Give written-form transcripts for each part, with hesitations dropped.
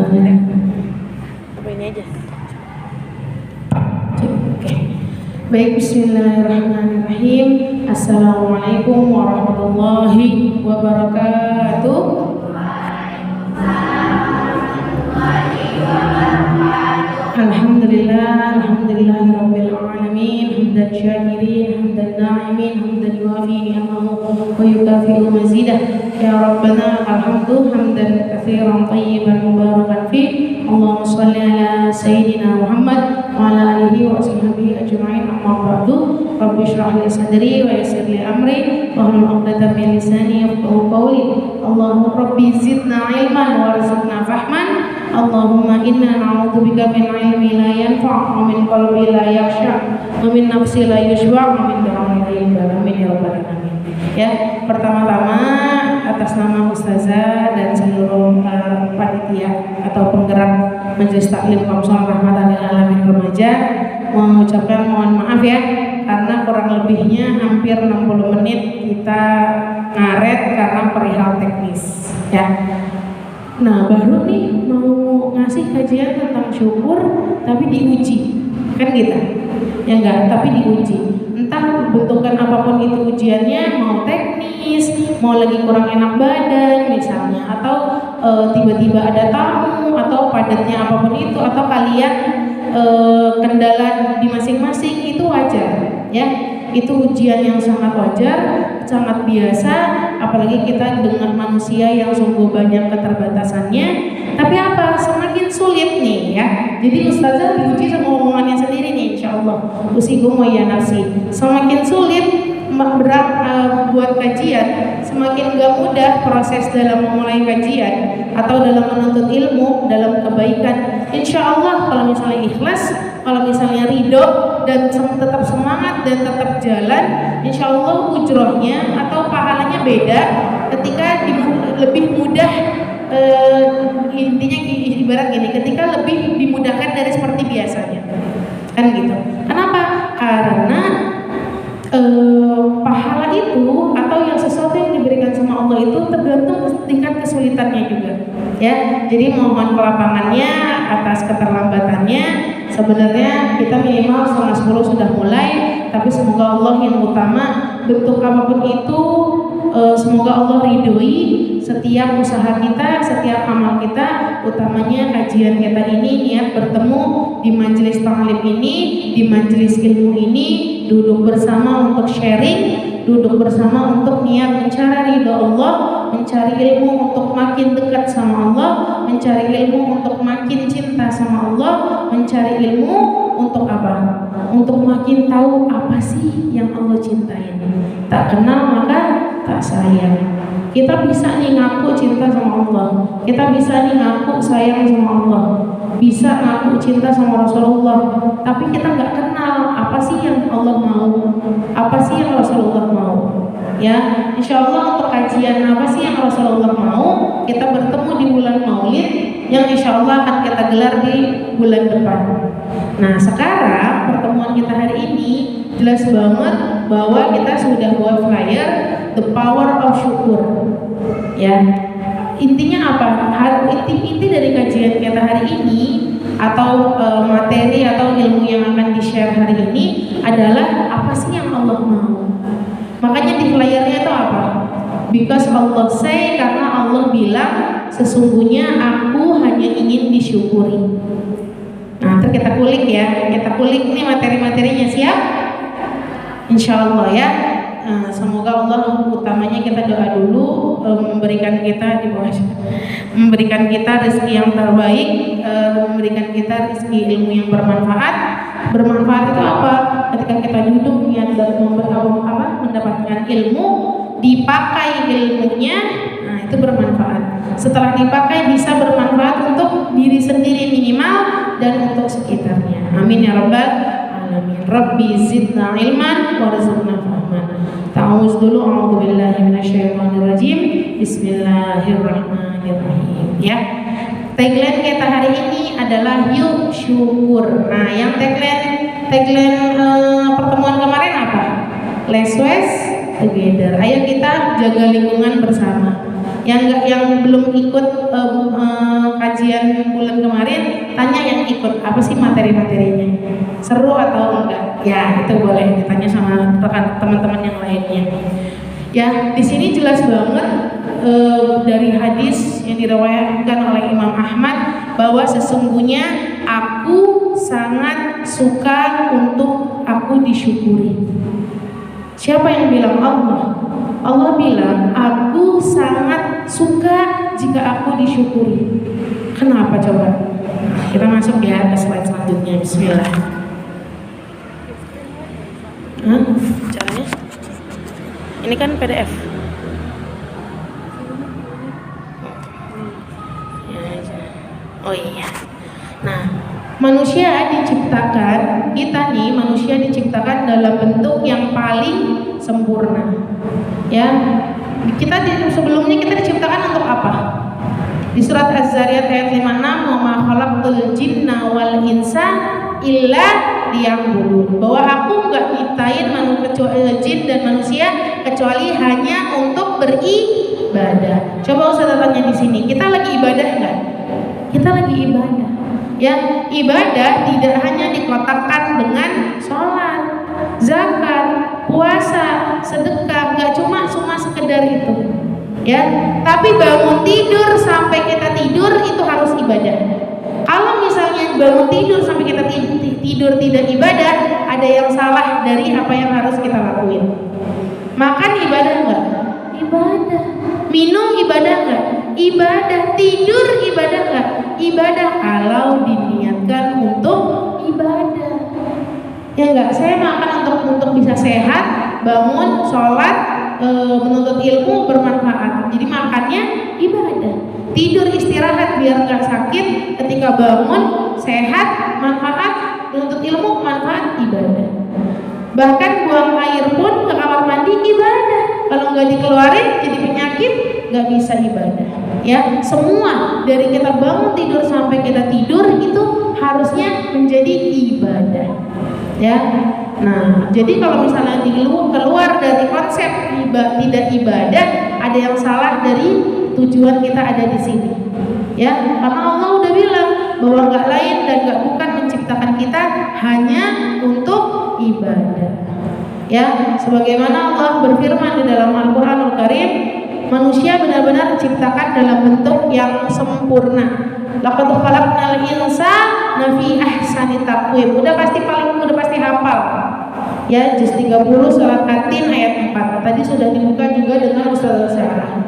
Apa ini aja? Oke. Baik, bismillahirrahmanirrahim. Assalamualaikum warahmatullahi wabarakatuh. Alhamdulillahirabbil alamin, hamdan syakirin, hamdan na'imin, hamdan yuafi ni'amahu wa yukafi'u mazidah. Ya Rabbana alhamdu hamdan katsiran thayyiban mubarakan fi. Allahumma shalli ala sayyidina Muhammad wa ala alihi wa sahbihi ajma'in. Amma ba'du. Rabbi shrah li sadri wa yassir li amri wahlul 'uqdatam min lisani yafqahu qawli. Allahumma rabbi zidna ilman warzuqna fahman. Allahumma inna na'udzubika min ilmi la yanfa' wa min qalbi la yakhsha wa min nafsi la yushba' wa min da'wati la yubala. Amin ya rabbal alamin. Ya, pertama-tama atas nama ustazah dan seluruh panitia atau penggerak Majelis Taklim Kamsul Rahmatan lil Alamin Remaja mengucapkan mohon maaf ya karena kurang lebihnya hampir 60 menit kita ngaret karena perihal teknis ya. Nah, baru nih mau ngasih kajian tentang syukur tapi diuji, kan gitu? Ya enggak, tapi diuji. Entah bentukan apapun itu ujiannya, mau teknis, mau lagi kurang enak badan misalnya, atau tiba-tiba ada tamu, atau padatnya apapun itu, atau kalian kendala di masing-masing, itu wajar, ya. Itu ujian yang sangat wajar, sangat biasa, apalagi kita dengan manusia yang sungguh banyak keterbatasannya. Tapi apa? Semakin sulit nih ya. Jadi ustazah diuji sama omongannya sendiri nih, insyaallah. Usikum wa ya nafsi. Semakin sulit berat buat kajian, semakin gak mudah proses dalam memulai kajian atau dalam menuntut ilmu, dalam kebaikan. Insyaallah kalau misalnya ikhlas, kalau misalnya ridho dan tetap semangat dan tetap jalan, insyaallah ujrohnya atau pahalanya beda ketika lebih mudah. Intinya ibarat gini, ketika lebih dimudahkan dari seperti biasanya, kan gitu. Kenapa? Karena pahala itu atau yang sesuatu yang diberikan sama Allah itu tergantung tingkat kesulitannya juga, ya. Jadi mohon kelapangannya atas keterlambatannya. Sebenarnya kita minimal 9:30 sudah mulai, tapi semoga Allah yang utama, bentuk apapun itu semoga Allah ridhoi setiap usaha kita, setiap amal kita, utamanya kajian kita ini, niat bertemu di majelis taklim ini, di majelis ilmu ini, duduk bersama untuk sharing, duduk bersama untuk niat mencari ridho Allah, mencari ilmu untuk makin dekat sama Allah, mencari ilmu untuk makin cinta sama Allah, mencari ilmu untuk apa? Untuk makin tahu apa sih yang Allah cintai. Tak kenal maka tak sayang. Kita bisa nih ngaku cinta sama Allah, kita bisa nih ngaku sayang sama Allah, bisa ngaku cinta sama Rasulullah, tapi kita nggak kenal apa sih yang Allah mau, apa sih yang Rasulullah mau. Ya, insya Allah untuk kajian apa sih yang Rasulullah mau, kita bertemu di bulan Maulid yang insya Allah akan kita gelar di bulan depan. Nah, sekarang pertemuan kita hari ini jelas banget bahwa kita sudah buat flyer The Power of Syukur. Ya, intinya apa? Inti dari kajian kita hari ini atau materi atau ilmu yang akan di-share hari ini adalah apa sih yang Allah mau. Makanya di flyernya itu apa? Because Allah say, karena Allah bilang sesungguhnya aku hanya ingin disyukuri. Nah, ntar kita kulik ya, kita kulik nih materi-materinya, siap? Insya Allah ya. Semoga Allah utamanya kita doa dulu memberikan kita memberikan kita rezeki yang terbaik, memberikan kita rezeki ilmu yang bermanfaat. Bermanfaat itu apa? Ketika kita duduk niat mendapatkan ilmu, dipakai ilmunya, nah itu bermanfaat. Setelah dipakai bisa bermanfaat untuk diri sendiri minimal dan untuk sekitarnya. Amin ya rabbal alamin. Rabbi zidna ilman warzuqna fahman. Ta'awuz dulu, a'udzubillahi minasyaitonirrajim. Bismillahirrahmanirrahim. Ya. Tagline kita hari ini adalah yuk syukur. Nah, yang tagline pertemuan kemarin apa? Let's waste together. Ayo kita jaga lingkungan bersama. Yang belum ikut kajian pengajian bulan kemarin, tanya yang ikut apa sih materi-materinya, seru atau enggak? Ya itu boleh ditanya sama rekan teman-teman yang lainnya. Ya di sini jelas banget dari hadis yang diriwayatkan oleh Imam Ahmad bahwa sesungguhnya aku sangat suka untuk aku disyukuri. Siapa yang bilang? Allah. Allah bilang, aku sangat suka jika aku disyukuri. Kenapa coba? Kita masuk ya ke slide selanjutnya. Bismillah. Caranya? Ini kan PDF. Oh iya. Nah, manusia diciptakan, kita nih manusia diciptakan dalam bentuk yang paling sempurna. Ya, kita sebelumnya kita diciptakan untuk apa? Di surat Az-Zariyat ayat 56, "Wa ma khalaqtul jinna wal insa illa liya'budun." Bahwa aku enggak nyiptain jin dan manusia kecuali hanya untuk beribadah. Coba Ustaz tanya di sini, kita lagi ibadah enggak? Kita lagi ibadah. Ya, ibadah tidak hanya dikotakkan dengan sholat, zakat, puasa, sedekah, nggak cuma sekedar itu, ya. Tapi bangun tidur sampai kita tidur itu harus ibadah. Kalau misalnya bangun tidur sampai kita tidur tidak ibadah, ada yang salah dari apa yang harus kita lakuin. Makan ibadah nggak? Ibadah. Minum ibadah nggak? Ibadah. Tidur ibadah nggak? Ibadah kalau diniatkan untuk ibadah. Ya enggak, saya makan untuk bisa sehat, bangun, sholat, menuntut ilmu bermanfaat. Jadi makannya ibadah. Tidur istirahat biar nggak sakit. Ketika bangun sehat, manfaat, menuntut ilmu manfaat, ibadah. Bahkan buang air pun ke kamar mandi ibadah. Kalau nggak dikeluarin jadi penyakit, nggak bisa ibadah. Ya, semua dari kita bangun tidur sampai kita tidur itu harusnya menjadi ibadah. Ya, nah jadi kalau misalnya keluar dari konsep tidak ibadah, ada yang salah dari tujuan kita ada di sini. Ya, karena Allah udah bilang bahwa nggak lain dan nggak bukan menciptakan kita hanya untuk ibadah. Ya, sebagaimana Allah berfirman di dalam Al-Qur'anul Karim, manusia benar-benar diciptakan dalam bentuk yang sempurna. Laqad khalaqnal insana fi ahsani taqwim. Udah pasti hafal. Ya, juz 30 surat At-Tin ayat 4. Tadi sudah dibuka juga dengan Ustaz Sarah.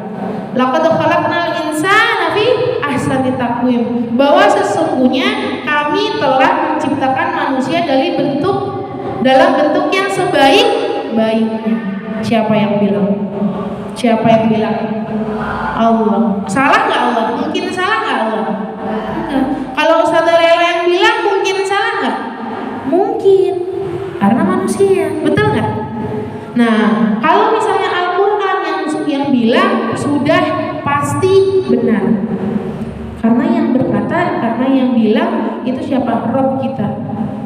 Laqad khalaqnal insana fi ahsani taqwim. Bahwa sesungguhnya kami telah menciptakan manusia dalam bentuk yang sebaik-baiknya. Siapa yang bilang? Siapa yang bilang? Allah. Salah nggak Allah? Mungkin salah nggak Allah? Enggak. Kalau Ustaz Lela yang bilang mungkin salah nggak? Mungkin. Karena manusia. Betul nggak? Nah, kalau misalnya Al-Quran yang bilang sudah pasti benar. Karena yang berkata, karena yang bilang itu siapa? Rabb kita.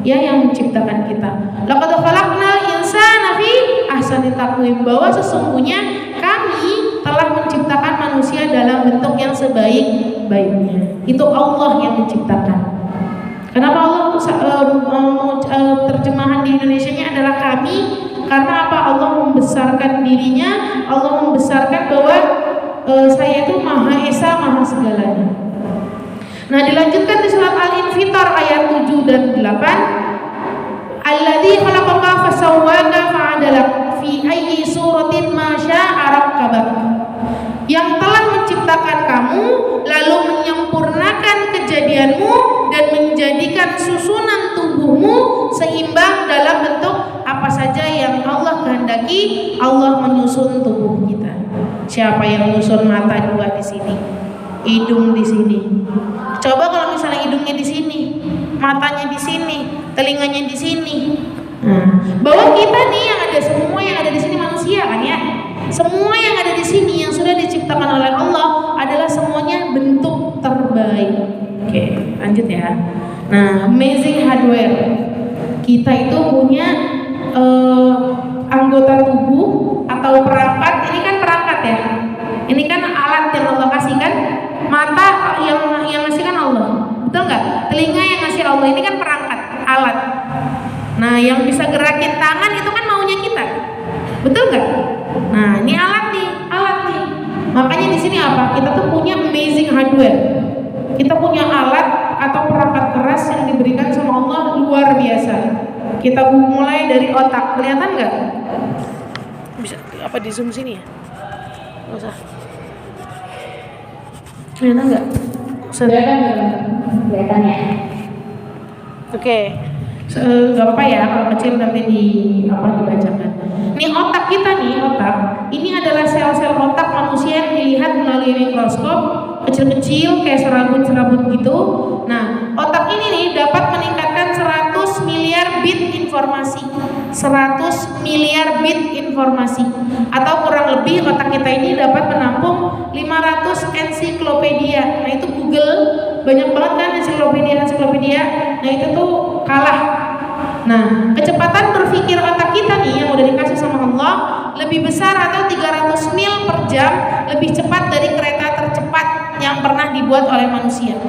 Ya, yang menciptakan kita. Laqad khalaqnal insana fi ahsani taqwim. Bahwa sesungguhnya kami telah menciptakan manusia dalam bentuk yang sebaik-baiknya. Itu Allah yang menciptakan. Kenapa Allah terjemahan di Indonesianya adalah kami? Karena apa? Allah membesarkan dirinya. Allah membesarkan bahwa saya itu Maha Esa, Maha segalanya. Nah, dilanjutkan di surat Al-Infitar ayat 7 dan 8. Alladzi khalaqaka fasawwaka fa'adalak fi ayyi suratin ma syaa rakkabak. Yang telah menciptakan kamu lalu menyempurnakan kejadianmu dan menjadikan susunan tubuhmu seimbang dalam bentuk apa saja yang Allah kehendaki. Allah menyusun tubuh kita. Siapa yang menyusun mata dua di sini? Hidung di sini. Coba kalau misalnya hidungnya di sini, matanya di sini, telinganya di sini. Nah, bahwa kita nih yang ada semua yang ada di sini manusia kan ya. Semua yang ada di sini yang sudah diciptakan oleh Allah adalah semuanya bentuk terbaik. Oke, lanjut ya. Nah, amazing hardware. Kita itu punya anggota tubuh atau perangkat. Ini kan perangkat ya. Ini kan alat yang Allah kasih kan. Mata yang ngasih kan Nah, yang bisa gerakin tangan itu kan maunya kita, betul nggak? Nah, ini alat nih. Makanya di sini apa? Kita tuh punya amazing hardware. Kita punya alat atau perangkat keras yang diberikan sama Allah luar biasa. Kita mulai dari otak, kelihatan nggak? Bisa apa di zoom sini ya? Nggak usah. Kelihatan nggak? Kelihatan ya. Oke. Gak apa-apa ya kalau kecil nanti dibacakan. Ini otak kita nih, ini adalah sel-sel otak manusia yang dilihat melalui mikroskop, kecil-kecil kayak serabut-serabut gitu. Nah, otak ini nih dapat meningkatkan 100 miliar bit informasi. 100 miliar bit informasi. Atau kurang lebih otak kita ini dapat menampung 500 ensiklopedia. Nah, itu Google banyak banget kan ensiklopedia. Nah, itu tuh kalah. Nah, kecepatan berpikir otak kita nih yang udah dikasih sama Allah lebih besar atau 300 mil per jam lebih cepat dari kereta tercepat yang pernah dibuat oleh manusia.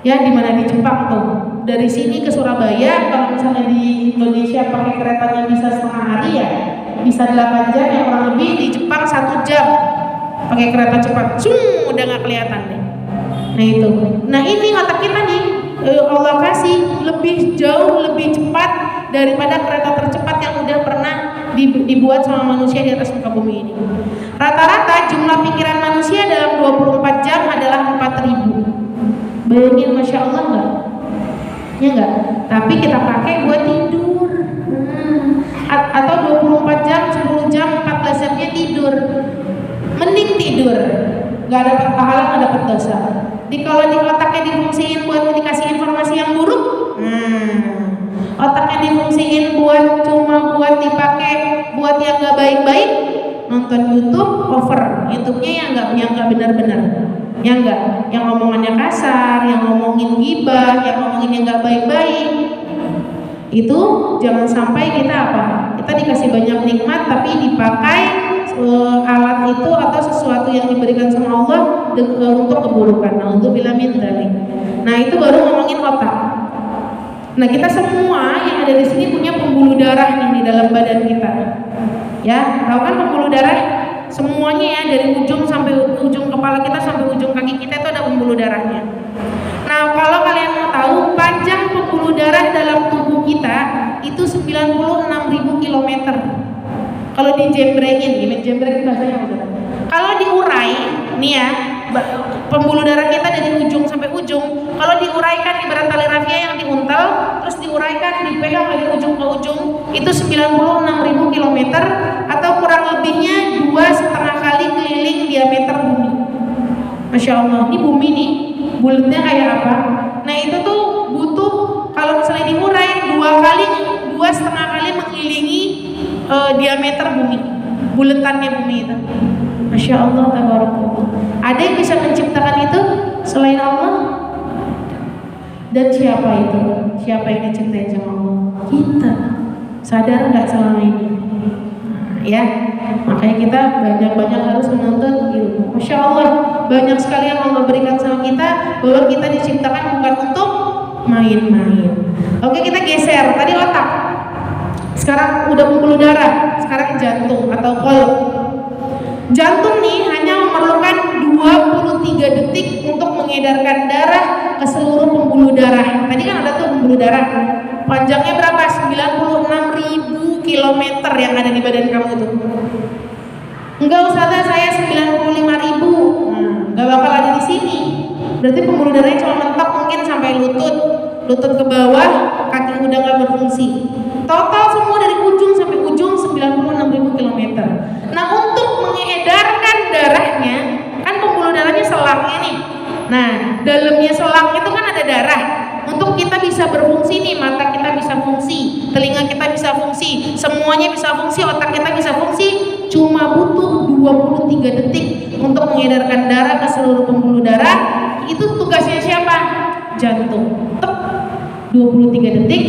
Ya, di mana di Jepang tuh. Dari sini ke Surabaya, kalau misalnya di Indonesia pakai keretanya bisa setengah hari ya, bisa 8 jam, yang kurang lebih di Jepang 1 jam pakai kereta cepat. Udah nggak kelihatan deh. Nah itu. Nah ini otak kita nih Allah kasih jauh lebih cepat daripada kereta tercepat yang udah pernah dibuat sama manusia di atas muka bumi ini. Rata-rata jumlah pikiran manusia dalam 24 jam adalah 4.000. Bayangin, Masya Allah nggak? Ya nggak? Tapi kita pakai buat tidur. Atau 24 jam, 10 jam, 14 jamnya tidur. Mending tidur, nggak dapat pahala, nggak dapat dosa. Kalau di otaknya difungsiin buat dikasih informasi yang buruk, otaknya difungsiin cuma buat dipakai buat yang nggak baik-baik, nonton YouTube over, YouTube-nya yang nggak benar-benar, yang ngomongannya kasar, yang ngomongin gibah, yang ngomongin yang nggak baik-baik. Itu jangan sampai kita kita dikasih banyak nikmat tapi dipakai alat itu atau sesuatu yang diberikan sama Allah untuk keburukan. Na'udzubillah min dzalik. Nah, itu baru ngomongin otak. Nah, kita semua yang ada di sini punya pembuluh darah nih di dalam badan kita. Ya, tahu kan pembuluh darah? Semuanya ya, dari ujung sampai ujung kepala kita sampai ujung kaki kita itu ada pembuluh darahnya. Nah, kalau kalian mau tahu panjang pembuluh darah dalam tubuh kita itu 96.000 km. Kalau dijembrengin bahasanya apa? Kalau diurai, nih ya, pembuluh darah kita dari ujung sampai ujung, kalau diuraikan ibarat tali rafia yang diuntal, terus diuraikan, dipegang dari ujung ke ujung, itu 96.000 km atau kurang lebihnya 2,5 kali keliling diameter bumi. Masya Allah, ini bumi nih, bulatnya kayak apa? Nah itu tuh butuh, kalau misalnya diurai 2,5 kali mengelilingi diameter bumi, bulatannya bumi itu. Masya Allah, tabarakallah. Ada yang bisa menciptakan itu selain Allah? Dan siapa itu? Siapa yang diciptain sama Allah? Kita. Sadar nggak selama ini? Ya, makanya kita banyak-banyak harus menuntut ilmu. Masya Allah, banyak sekali yang Allah berikan sama kita, bahwa kita diciptakan bukan untuk main-main. Oke, kita geser. Tadi otak. Sekarang udah pembuluh darah, sekarang jantung atau qalb. Jantung nih hanya memerlukan 23 detik untuk mengedarkan darah ke seluruh pembuluh darah. Tadi kan ada tuh pembuluh darah. Panjangnya berapa? 96.000 km yang ada di badan kamu tuh. Enggak usah, saya 95.000. Enggak bakal ada di sini. Berarti pembuluh darahnya cuma mentok mungkin sampai lutut ke bawah, kaki udah nggak berfungsi. Total semua dari ujung sampai ujung 96.000 km. Nah, untuk mengedarkan darahnya, kan pembuluh darahnya selangnya nih. Nah, dalamnya selang itu kan ada darah. Untuk kita bisa berfungsi nih, mata kita bisa fungsi, telinga kita bisa fungsi, semuanya bisa fungsi, otak kita bisa fungsi, cuma butuh 23 detik untuk mengedarkan darah ke seluruh pembuluh darah. Itu tugasnya siapa? Jantung. 23 detik.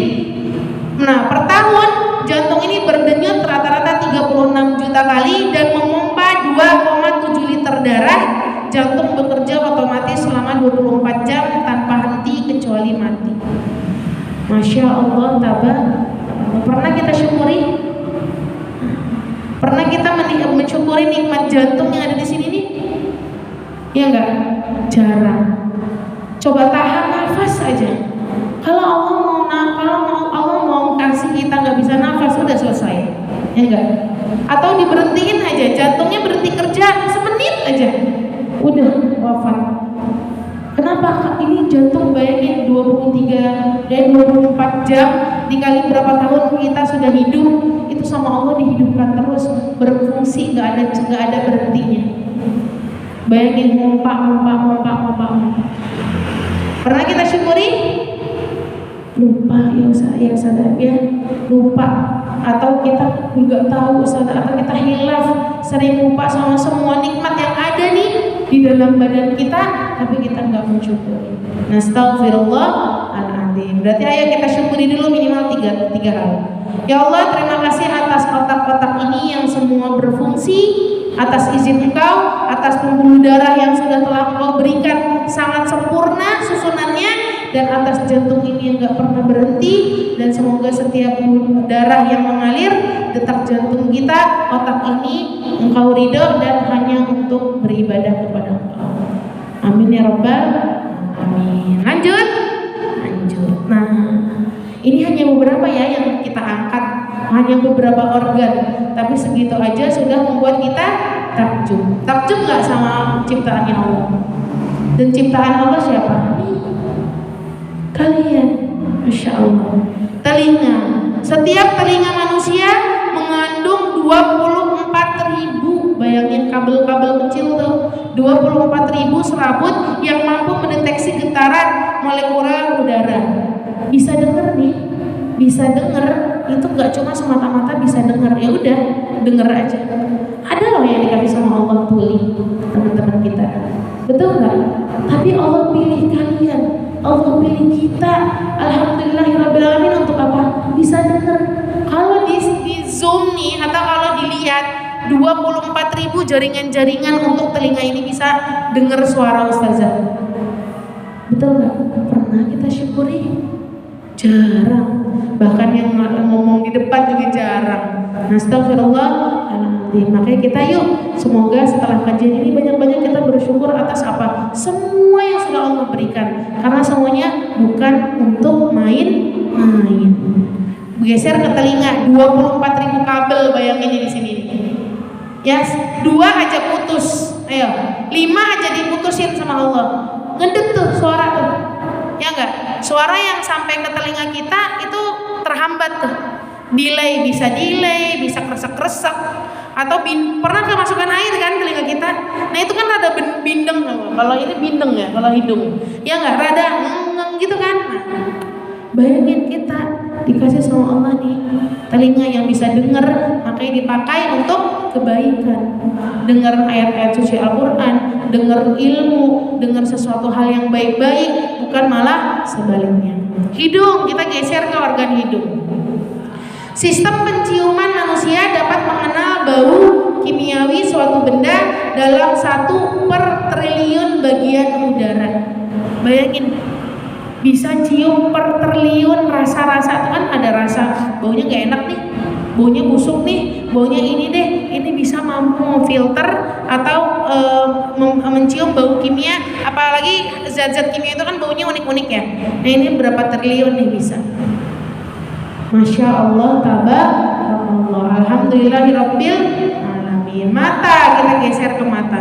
Nah, per tahun jantung ini berdenyut rata-rata 36 juta kali dan memompa 2,7 liter darah. Jantung bekerja otomatis selama 24 jam tanpa henti kecuali mati. Masya Allah, pernah kita syukuri? Pernah kita mensyukuri nikmat jantung yang ada di sini nih? Ya enggak? Jarang. Coba tahan nafas aja. Kalau Allah mau kasih kita nggak bisa nafas, udah selesai. Ya enggak? Atau diberhentiin aja, jantungnya berhenti kerja semenit aja, udah wafat. Kenapa? Ini jantung bayangin 24 jam dikali berapa tahun kita sudah hidup, itu sama Allah dihidupkan terus, berfungsi, nggak ada berhentinya. Bayangin mompa. Pernah kita syukuri? Lupa ya sadar ya, lupa. Atau kita nggak tahu sadar, atau kita hilaf, sering lupa sama semua nikmat yang ada nih di dalam badan kita, tapi kita nggak mensyukuri. Nastaghfirullahaladzim. Berarti ayo kita syukuri dulu minimal tiga hal. Ya Allah, terima kasih atas otak-otak ini yang semua berfungsi, atas izin Engkau, atas pembuluh darah yang sudah telah Engkau berikan sangat sempurna susunannya, dan atas jantung ini yang gak pernah berhenti, dan semoga setiap darah yang mengalir, detak jantung kita, otak ini Engkau ridho dan hanya untuk beribadah kepada Engkau. Amin ya Rabbal Alamin. Lanjut. Nah, ini hanya beberapa ya yang kita angkat, hanya beberapa organ, tapi segitu aja sudah membuat kita takjub. Takjub gak sama ciptaannya Allah? Dan ciptaan Allah siapa? Kalian. Masya Allah. Telinga. Setiap telinga manusia mengandung 24.000, bayangin kabel-kabel kecil tuh, 24.000 serabut yang mampu mendeteksi getaran molekular udara. Bisa denger nih, bisa denger. Itu gak cuma semata-mata bisa denger, ya udah denger aja. Ada loh yang dikasih sama Allah tuli, teman-teman kita, betul nggak? Tapi Allah pilih kalian, Allah pilih kita. Alhamdulillahirobbilalamin. Untuk apa? Bisa denger. Kalau di zoom nih, atau kalau dilihat 24.000 jaringan-jaringan untuk telinga ini bisa denger suara ustazah. Betul nggak? Pernah kita syukuri? Jarang. Bahkan yang ngomong di depan juga jarang. Astagfirullahaladzim. Makanya kita yuk, semoga setelah kajian ini banyak-banyak kita bersyukur atas apa? Semua yang sudah Allah berikan. Karena semuanya bukan untuk main-main. Geser ke telinga, 24.000 kabel, bayangin di sini. Ya, 2 aja putus. Ayo, 5 aja diputusin sama Allah. Ngedek tuh suara tuh. Ya enggak? Suara yang sampai ke telinga kita itu terhambat tuh. Delay, bisa kresek-kresek. Atau pernah kemasukan air kan telinga kita. Nah itu kan rada bindeng. Kalau ini bindeng ya, kalau hidung. Ya enggak? Rada gitu kan. Nah, bayangin kita dikasih sama Allah nih telinga yang bisa dengar, makanya dipakai untuk kebaikan. Dengar ayat-ayat suci Al-Quran, dengar ilmu, dengar sesuatu hal yang baik-baik, bukan malah sebaliknya. Hidung, kita geser ke organ hidung. Sistem penciuman manusia dapat mengenal bau kimiawi suatu benda dalam 1/triliun bagian udara. Bayangin, bisa cium per triliun rasa-rasa. Itu kan ada rasa baunya gak enak nih, baunya busuk nih, baunya ini deh. Ini bisa mampu memfilter atau mencium bau kimia. Apalagi zat-zat kimia itu kan baunya unik-unik ya. Nah ini berapa triliun nih bisa. Masya Allah, tabarakallah, alhamdulillahirabbil alamin. Mata, kita geser ke mata.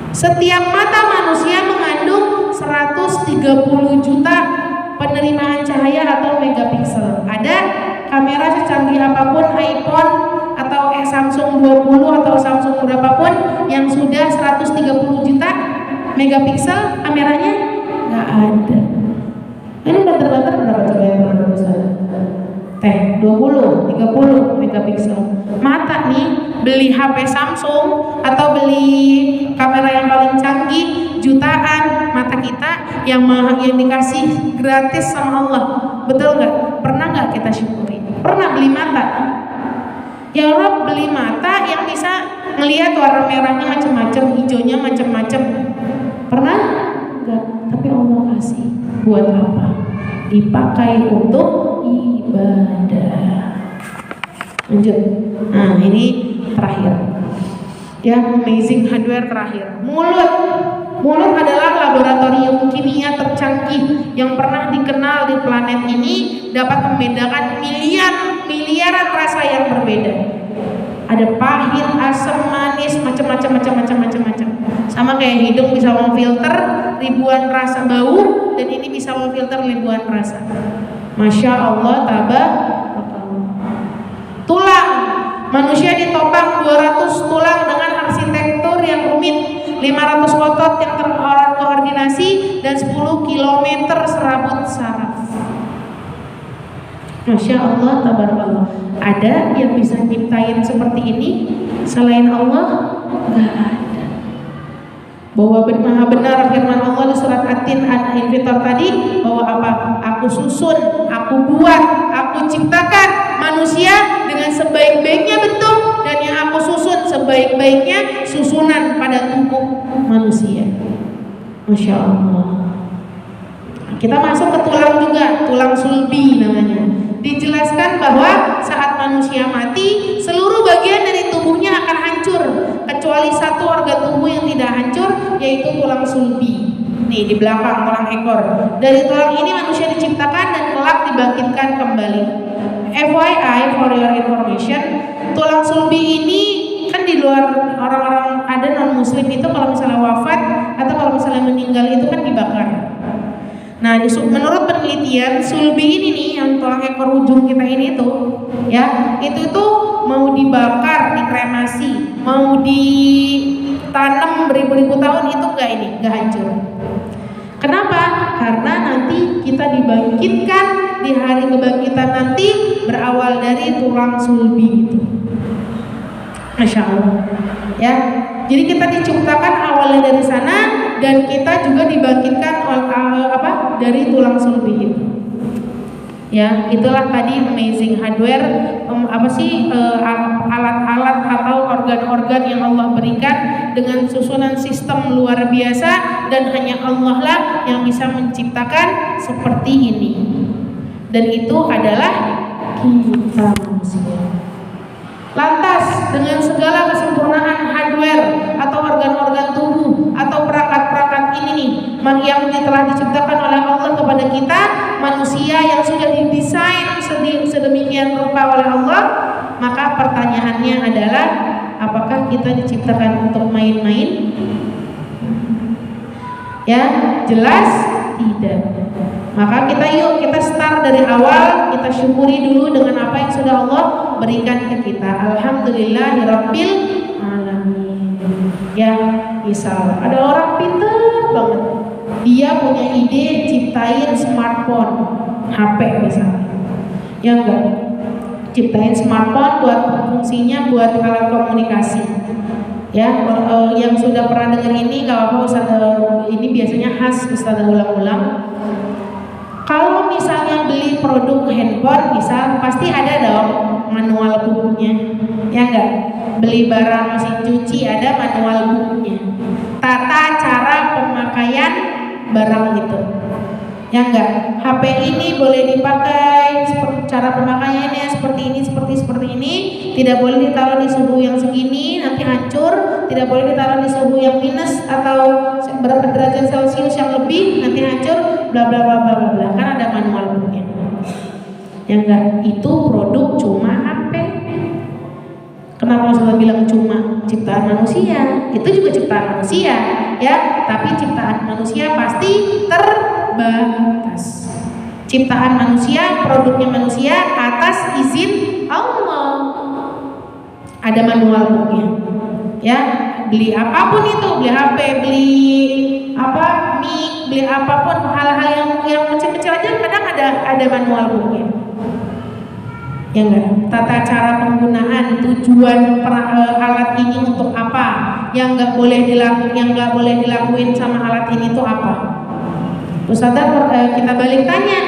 Setiap mata manusia mengandung 130 juta penerimaan cahaya atau megapiksel. Ada kamera secanggih apapun, iPhone atau Samsung 20 atau Samsung berapapun yang sudah 130 juta megapiksel kameranya, nggak ada. Ini banter-banter berapa coba yang bagus ada? 20, 30 megapiksel. Mata nih, beli HP Samsung atau beli kamera yang paling canggih jutaan, mata kita yang dikasih gratis sama Allah. Betul nggak? Pernah nggak kita syukuri? Pernah beli mata? Ya Allah, beli mata yang bisa ngelihat warna merahnya macam-macam, hijaunya macam-macam. Pernah? Enggak. Tapi Allah kasih. Buat apa? dipakai untuk ibadah. Lanjut. Nah, ini terakhir. Ya, amazing hardware terakhir. Mulut adalah laboratorium kimia tercanggih yang pernah dikenal di planet ini, dapat membedakan miliaran rasa yang berbeda. Ada pahit, asam, manis, macam-macam. Sama kayak hidung bisa memfilter ribuan rasa bau, dan ini bisa memfilter ribuan rasa. Masya Allah, tabarakallah. Tulang, manusia ditopang 200 tulang dengan arsitektur yang rumit, 500 otot yang terkoordinasi, dan 10 km serabut saraf. Masya Allah, tabarakallah. Ada yang bisa nyiptain seperti ini selain Allah? Gak ada. Bahwa maha benar firman Allah di surat At-Tin Al-Infitar tadi, bahwa apa? Aku susun, aku buat, aku ciptakan manusia dengan sebaik-baiknya bentuk, dan yang aku susun sebaik-baiknya susunan pada tubuh manusia. Masya Allah. Kita masuk ke tulang juga, tulang sulbi namanya. Dijelaskan bahwa saat manusia mati, seluruh bagian dari tubuhnya akan hancur, kecuali satu organ tubuh yang tidak hancur, yaitu tulang sulbi. Nih di belakang tulang ekor. Dari tulang ini manusia diciptakan dan kelak dibangkitkan kembali. FYI, for your information, tulang sulbi ini kan di luar orang-orang ada non muslim itu kalau misalnya wafat atau kalau misalnya meninggal itu kan dibakar. Nah, menurut penelitian sulbi ini nih, yang tulang ekor ujung kita ini tuh, ya, itu mau dibakar, dikremasi, mau ditanam beribu-ribu tahun itu nggak hancur. Kenapa? Karena nanti kita dibangkitkan di hari kebangkitan nanti berawal dari tulang sulbi itu. Masya Allah, ya. Jadi kita diciptakan awalnya dari sana, dan kita juga dibangkitkan dari tulang sulbi itu. Ya, itulah tadi amazing hardware, alat-alat atau organ-organ yang Allah berikan dengan susunan sistem luar biasa, dan hanya Allah lah yang bisa menciptakan seperti ini. Dan itu adalah kita manusia. Lantas dengan segala kesempurnaan hardware atau organ-organ tubuh atau perangkat-perangkat ini nih yang telah diciptakan oleh Allah kepada kita manusia yang sudah didesain sedemikian rupa oleh Allah, maka pertanyaannya adalah, apakah kita diciptakan untuk main-main? Ya, jelas tidak. Maka kita start dari awal, kita syukuri dulu dengan apa yang sudah Allah berikan ke kita. Alhamdulillahirabbil alamin. Ya, misal ada orang pintar banget, dia punya ide ciptain smartphone, HP misalnya. Ya enggak? Ciptain smartphone buat fungsinya buat alat komunikasi. Ya, yang sudah pernah dengar ini, kalau apa Ustaz, ini biasanya khas Ustaz ulang-ulang. Kalau misalnya beli produk handphone, pasti ada dong manual bukunya, ya enggak? Beli barang mesin cuci ada manual bukunya, tata cara pemakaian barang itu, ya enggak? HP ini boleh dipakai, cara pemakaiannya seperti ini, tidak boleh ditaruh di suhu yang segini, nanti hancur, tidak boleh ditaruh di suhu yang minus atau berapa derajat Celcius yang lebih, nanti hancur, bla bla bla bla bla. Kan ada manual bukunya. Ya enggak, itu produk cuma HP. Kenapa saya bilang cuma ciptaan manusia? Itu juga ciptaan manusia, ya. Tapi ciptaan manusia pasti terbatas. Ciptaan manusia, produknya manusia atas izin Allah. Ada manual bukunya, ya. Beli apapun itu, beli HP, beli mic, beli apapun, hal-hal yang kecil-kecil aja kadang ada manual bukunya. Ya enggak? Tata cara penggunaan, tujuan alat ini untuk apa, yang nggak boleh dilakuin sama alat ini itu apa. Ustazah, kita balik tanya,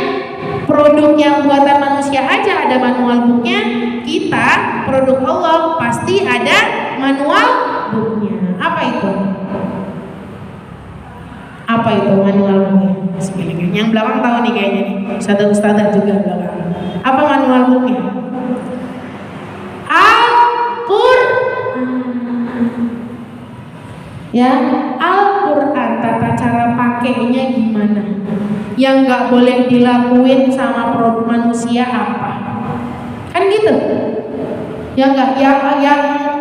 produk yang buatan manusia aja ada manual booknya, kita produk Allah pasti ada manual booknya. Apa itu manual booknya? Yang belakang tahu nih kayaknya nih. Ustazah juga belakang. Apa manual booknya? Ya, Al-Quran tata cara pakainya gimana? Yang nggak boleh dilakuin sama manusia apa? Kan gitu. Yang nggak,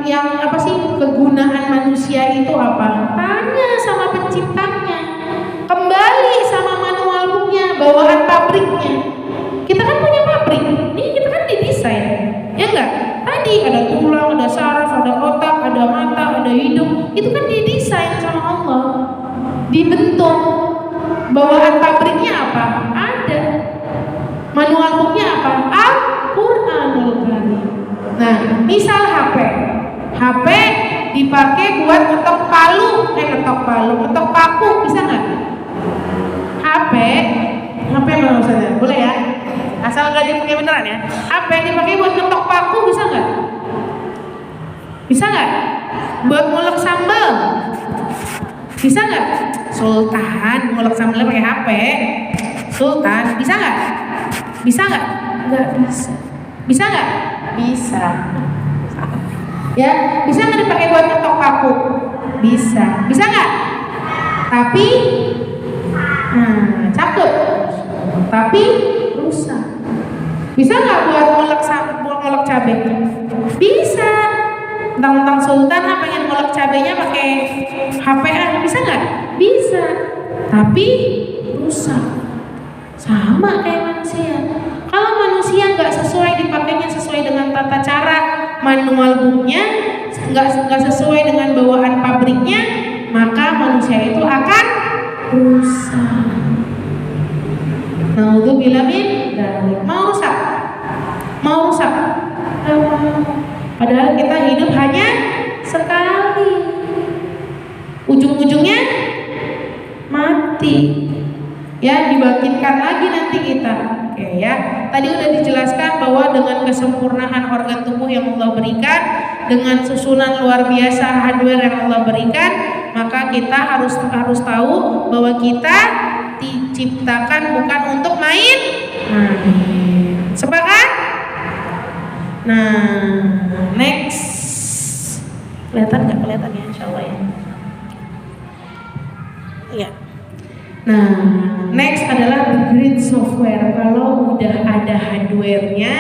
yang apa sih kegunaan manusia itu apa? Tanya sama penciptanya. Kembali sama manual booknya, bawaan pabriknya. Kita kan punya pabrik. Nih kita kan didesain, ya enggak? Tadi ada tulang, ada saraf, ada otak, ada mata, ada hidung. Itu kan didesain sama Allah, dibentuk. Bawaan pabriknya apa? Ada. Manual booknya apa? Al-Quranul Karim. Nah, misal HP dipakai buat ngetok paku, bisa nggak? HP mana Ustazah? Boleh ya? Asal nggak dipakai beneran ya. HP dipakai buat ngetok paku, bisa nggak? Bisa nggak? Buat ngulek sambal, bisa nggak? Sultan ngulek sambal pakai HP. Sultan bisa nggak? Bisa nggak? Nggak bisa. Bisa nggak? Bisa. Ya, bisa nggak dipakai buat ngetok paku? Bisa. Bisa nggak? Tapi, cakep. Tapi rusak. Bisa nggak buat ngulek cabai? Bisa. Tentang Sultan pengen ngulek cabainya pakai HP-an, bisa nggak? Bisa. Tapi rusak. Sama kayak manusia. Kalau manusia nggak sesuai dipakainya sesuai dengan tata cara manual booknya, nggak sesuai dengan bawaan pabriknya, maka manusia itu akan rusak. Naudzubillah min dzalik. Mau rusak. Padahal kita hidup hanya sekali. Ujung-ujungnya mati. Ya, dibangkitkan lagi nanti kita. Oke ya. Tadi udah dijelaskan bahwa dengan kesempurnaan organ tubuh yang Allah berikan, dengan susunan luar biasa hardware yang Allah berikan, maka kita harus tahu bahwa kita diciptakan bukan untuk main. Sepakat? Nah, next. Kelihatan nggak? Kelihatan ya, insya Allah ya. Iya. Nah, next adalah the grid software. Kalau udah ada hardware-nya,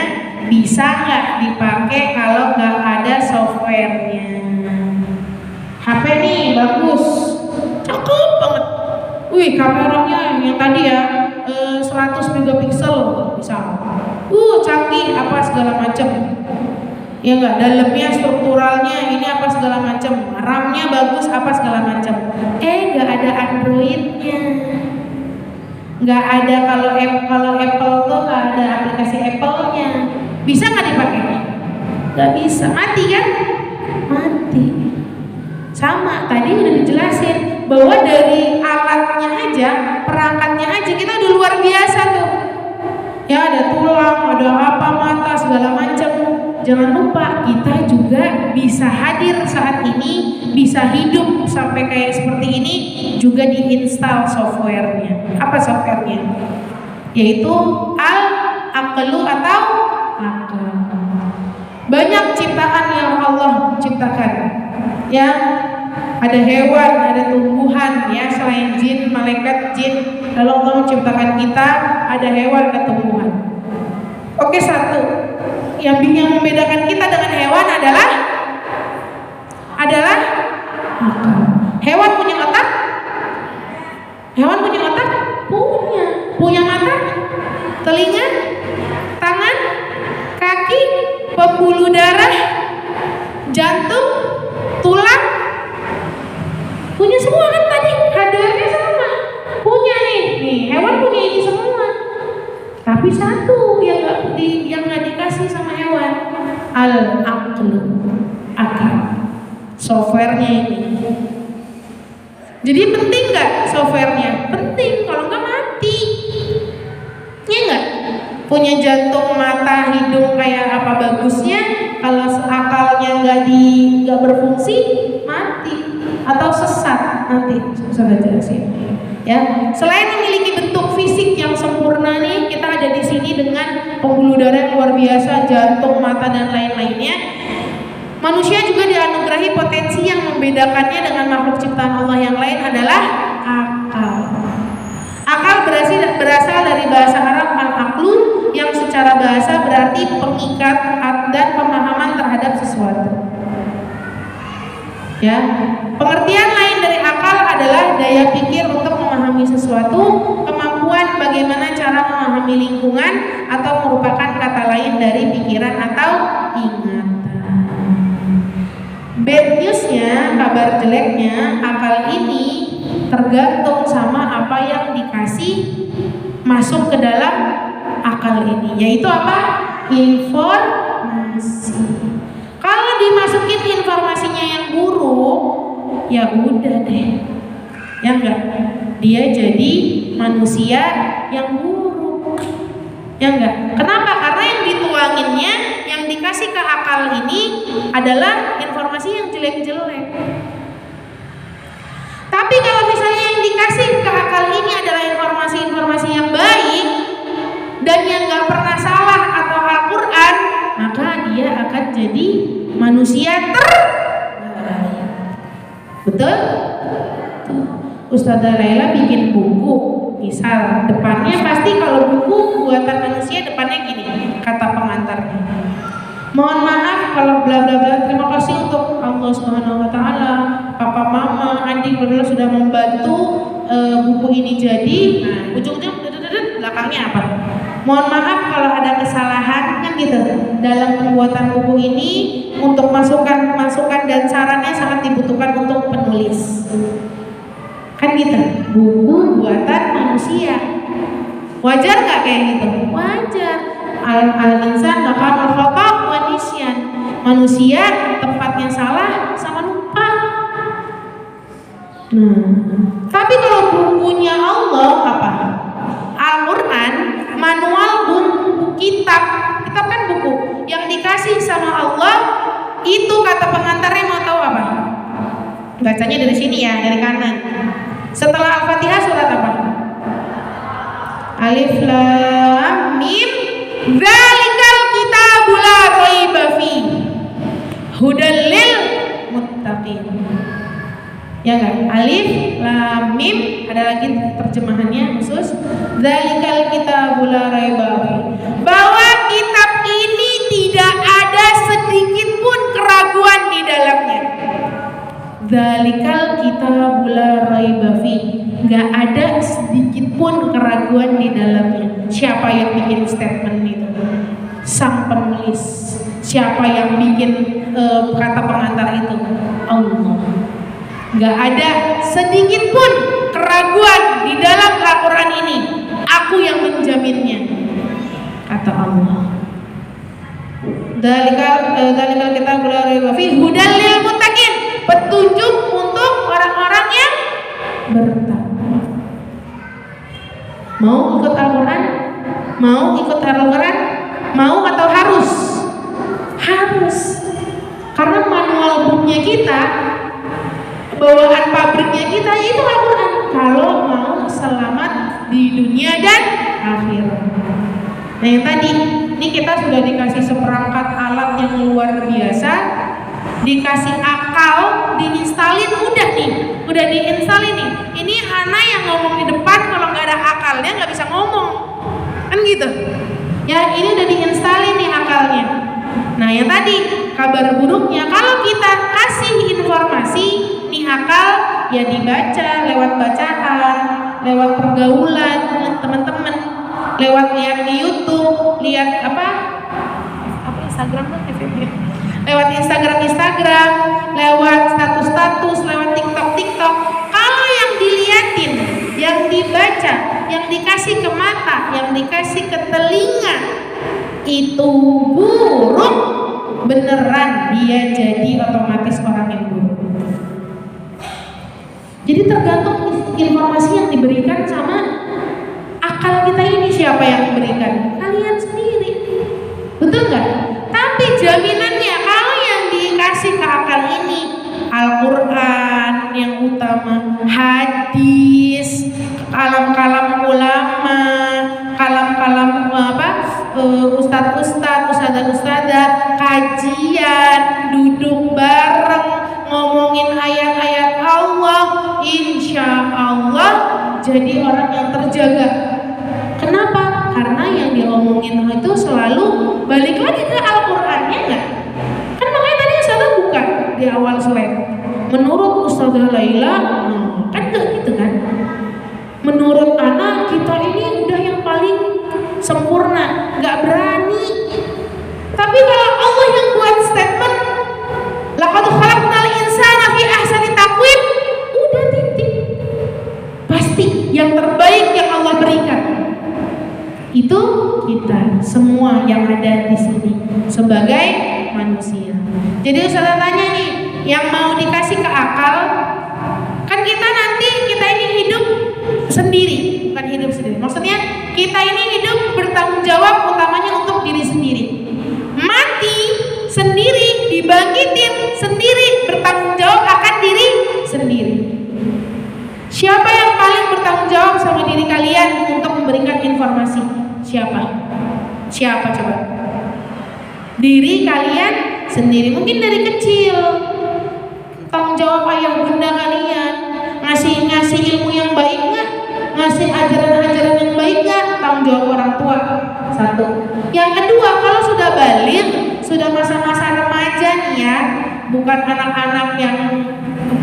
bisa nggak dipakai kalau nggak ada software-nya? HP nih bagus, cakep banget. Wih, kameranya yang tadi ya 100 megapiksel misal. Canggih apa segala macam. Ya enggak, dalamnya strukturalnya ini apa segala macam. RAM-nya bagus apa segala macam. Enggak ada Android-nya. Enggak ada kalau Apple tuh enggak ada aplikasi Apple-nya. Bisa nggak dipakai? Enggak bisa. Mati kan? Mati. Sama, tadi udah dijelasin bahwa dari alatnya aja, perangkatnya aja kita udah luar biasa tuh. Ya ada tulang, ada apa mata segala macam. Jangan lupa kita juga bisa hadir saat ini, bisa hidup sampai kayak seperti ini juga diinstal softwarenya. Apa softwarenya? Yaitu al-aqlu atau akal. Banyak ciptaan yang Allah ciptakan. Ya, ada hewan, ada tumbuhan, ya selain jin, malaikat, jin. Lalu Allah menciptakan kita, ada hewan, ada tumbuhan. Oke, satu yang membedakan kita dengan hewan adalah akal. Hewan punya otak? Hewan punya otak? Punya mata, telinga, tangan, kaki, pembuluh darah, jantung, tulang, punya semua kan tadi, hardware-nya sama, punya nih hewan punya ini semua. Tapi satu yang nggak dikasih sama hewan, al-aqlu, akal, softwarenya ini. Jadi penting nggak softwarenya? Penting, kalau nggak mati. Ya nggak? Punya jantung, mata, hidung kayak apa bagusnya? Kalau akalnya nggak berfungsi, mati atau sesat nanti. Saya jelasin. Ya, selain memiliki bentuk fisik yang sempurna nih, kita ada di sini dengan pembuluh darah yang luar biasa, jantung, mata dan lain-lainnya. Manusia juga dianugerahi potensi yang membedakannya dengan makhluk ciptaan Allah yang lain adalah akal. Akal berasal dari bahasa Arab al-aqlu yang secara bahasa berarti pengikat dan pemahaman terhadap sesuatu. Ya, pengertian lain dari akal adalah daya pikir untuk memahami sesuatu, kemampuan bagaimana cara memahami lingkungan, atau merupakan kata lain dari pikiran atau ingatan. Bad newsnya, kabar jeleknya, akal ini tergantung sama apa yang dikasih masuk ke dalam akal ini, yaitu apa? Informasi. Kalau dimasukin informasinya yang buruk, ya udah deh, ya enggak, dia jadi manusia yang buruk, ya enggak. Kenapa? Karena yang dituanginnya, yang dikasih ke akal ini adalah informasi yang jelek-jelek. Tapi kalau misalnya yang dikasih ke akal ini adalah informasi-informasi yang baik dan yang nggak pernah salah atau Al-Quran, maka dia akan jadi manusia terbaik. Betul? Ustazah Laila bikin buku, misal depannya pasti kalau buku buatan manusia depannya gini, kata pengantarnya. Mohon maaf kalau bla bla bla. Terima kasih untuk Allah Subhanahu wa taala, papa, mama, adik, berdua sudah membantu buku ini jadi. Nah, ujung-ujung belakangnya apa? Mohon maaf kalau ada kesalahan, kan gitu. Dalam pembuatan buku ini untuk masukan dan sarannya sangat dibutuhkan untuk penulis. Kan gitu. Buku buatan manusia. Wajar nggak kayak gitu? Wajar. Al-insan makanul khata' wa nisyan. Manusia tempatnya salah sama lupa. Tapi kalau bukunya Allah apa? Al-Quran, manual buku kitab kan buku yang dikasih sama Allah. Itu kata pengantarnya, mau tahu apa? Bacanya dari sini ya, dari kanan. Setelah Al-Fatihah surat apa? Alif Lam Mim. Dzalikal kitabul la raiba fihi hudal lil muttaqin. Ya enggak? Alif Lam Mim, ada lagi terjemahannya khusus. Dzalikal kitabul la raiba fihi. Bahwa kitab ini tidak ada sedikit pun keraguan di dalamnya. Dzalikal kitabul la raiba fihi. Enggak ada sedikit pun keraguan di dalamnya. Siapa yang bikin statement itu? Sang penulis. Siapa yang bikin kata pengantar itu? Allah. Gak ada sedikit pun keraguan di dalam Al-Quran ini. Aku yang menjaminnya, kata Allah. Dzalikal kitabul la raiba fihi hudal lil muttaqin. Petunjuk untuk orang-orang yang bertakwa. Mau ikut Al-Quran? Mau ikut Al-Quran? Mau atau harus? Harus. Karena manual booknya kita, bawaan pabriknya kita itu Al-Quran. Kalau mau selamat di dunia dan akhirat. Nah yang tadi, ini kita sudah dikasih seperangkat alat yang luar biasa, dikasih akal, diinstalin, udah diinstalin nih. Ini Hana yang ngomong di depan, kalau nggak ada akalnya nggak bisa ngomong, kan gitu. Ya ini udah diinstalin nih akalnya. Nah yang tadi kabar buruknya, kalau kita kasih informasi nih akal, ya dibaca lewat bacaan, lewat pergaulan teman-teman, lewat lihat di YouTube, lihat apa Instagram tuh, lewat Instagram, lewat status, lewat TikTok. Kalau yang diliatin, yang dibaca, yang dikasih ke mata, yang dikasih ke telinga, itu buruk, beneran dia jadi otomatis orang yang buruk. Jadi tergantung informasi yang diberikan sama akal kita ini, siapa yang memberikan? Kalian sendiri. Betul nggak? Tapi jaminannya kalau yang dikasih ke akal ini Al-Quran yang utama, hadis, ustazah, kajian, duduk bareng, ngomongin ayat-ayat Allah, insya Allah jadi orang yang terjaga. Kenapa? Karena yang diomongin itu selalu balik lagi ke Al-Qur'annya enggak? Kan makanya tadi ustazah buka di awal slide. Menurut Ustazah Laila, kan enggak gitu kan? Menurut anak kita ini udah yang paling sempurna, nggak berani. Tapi kalau Allah yang buat statement, laqad khalaqnal insana fi ahsani taqwim, udah titik. Pasti yang terbaik yang Allah berikan itu kita semua yang ada di sini sebagai manusia. Jadi saya tanya nih, yang mau dikasih ke akal, kan kita nanti kita ini hidup sendiri, bukan hidup sendiri. Maksudnya kita ini hidup bertanggung jawab utamanya untuk diri sendiri. Mati sendiri, dibangkitin sendiri, bertanggung jawab akan diri sendiri. Siapa yang paling bertanggung jawab sama diri kalian untuk memberikan informasi? Siapa? Siapa coba? Diri kalian sendiri. Mungkin dari kecil tanggung jawab ayah bunda kalian, ngasih ilmu yang baik nggak? Ngasih ajaran-ajaran yang baik nggak? Tanggung jawab orang tua. Satu. Yang kedua, kalau sudah balik, sudah masa-masa remaja nih ya, bukan anak-anak yang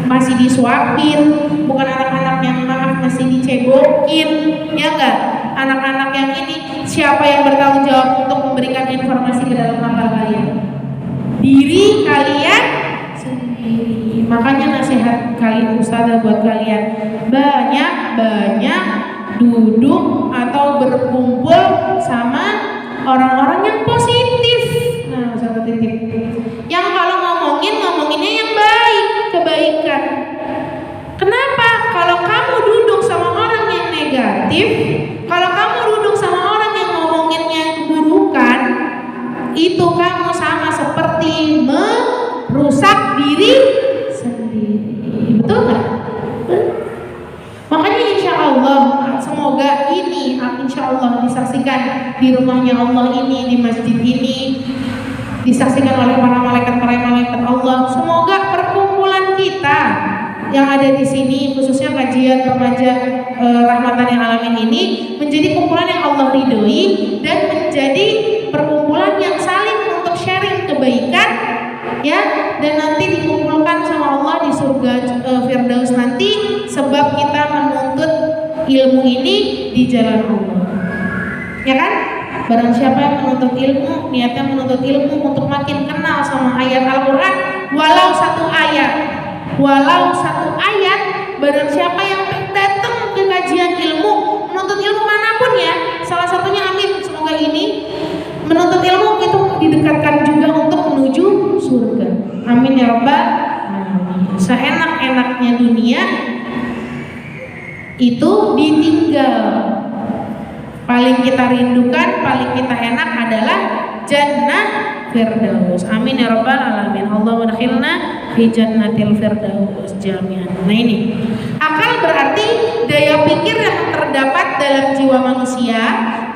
masih disuapin, bukan anak-anak yang maaf masih dicebokin, ya enggak? Anak-anak yang ini, siapa yang bertanggung jawab untuk memberikan informasi ke dalam akal kalian? Diri kalian sendiri. Makanya nasihat kalian ustazah buat kalian, banyak-banyak duduk atau berkumpul sama orang-orang yang positif. Nah, satu titik. Yang kalau ngomonginnya yang baik, kebaikan. Kenapa? Kalau kamu duduk sama orang yang negatif, kalau kamu duduk sama orang yang ngomonginnya keburukan, itu kamu sama seperti merusak diri sendiri. Betul nggak? Makanya insya Allah, semoga ini insya Allah disaksikan di rumahnya Allah ini, di masjid ini, disaksikan oleh para malaikat Allah. Semoga perkumpulan kita yang ada di sini, khususnya kajian remaja Rahmatan lil Alamin ini, menjadi kumpulan yang Allah ridhoi dan menjadi perkumpulan yang saling untuk sharing kebaikan, ya, dan nanti dikumpulkan sama Allah di surga Firdaus nanti, sebab kita menuntut ilmu ini di jalan Allah, ya kan? Barang siapa yang menuntut ilmu, niatnya menuntut ilmu untuk makin kenal sama ayat Al-Quran, walau satu ayat, barang siapa yang datang ke kajian ilmu, menuntut ilmu manapun ya, salah satunya amin, semoga ini menuntut ilmu itu didekatkan juga untuk menuju surga. Amin ya rabbal alamin. Seenak-enaknya dunia itu ditinggal. Paling kita rindukan, paling kita enak adalah jannah firdaus. Amin ya rabbal alamin. Allahumma adkhilna fi jannatil firdaus jami'an. Nah ini, akal berarti daya pikir yang terdapat dalam jiwa manusia,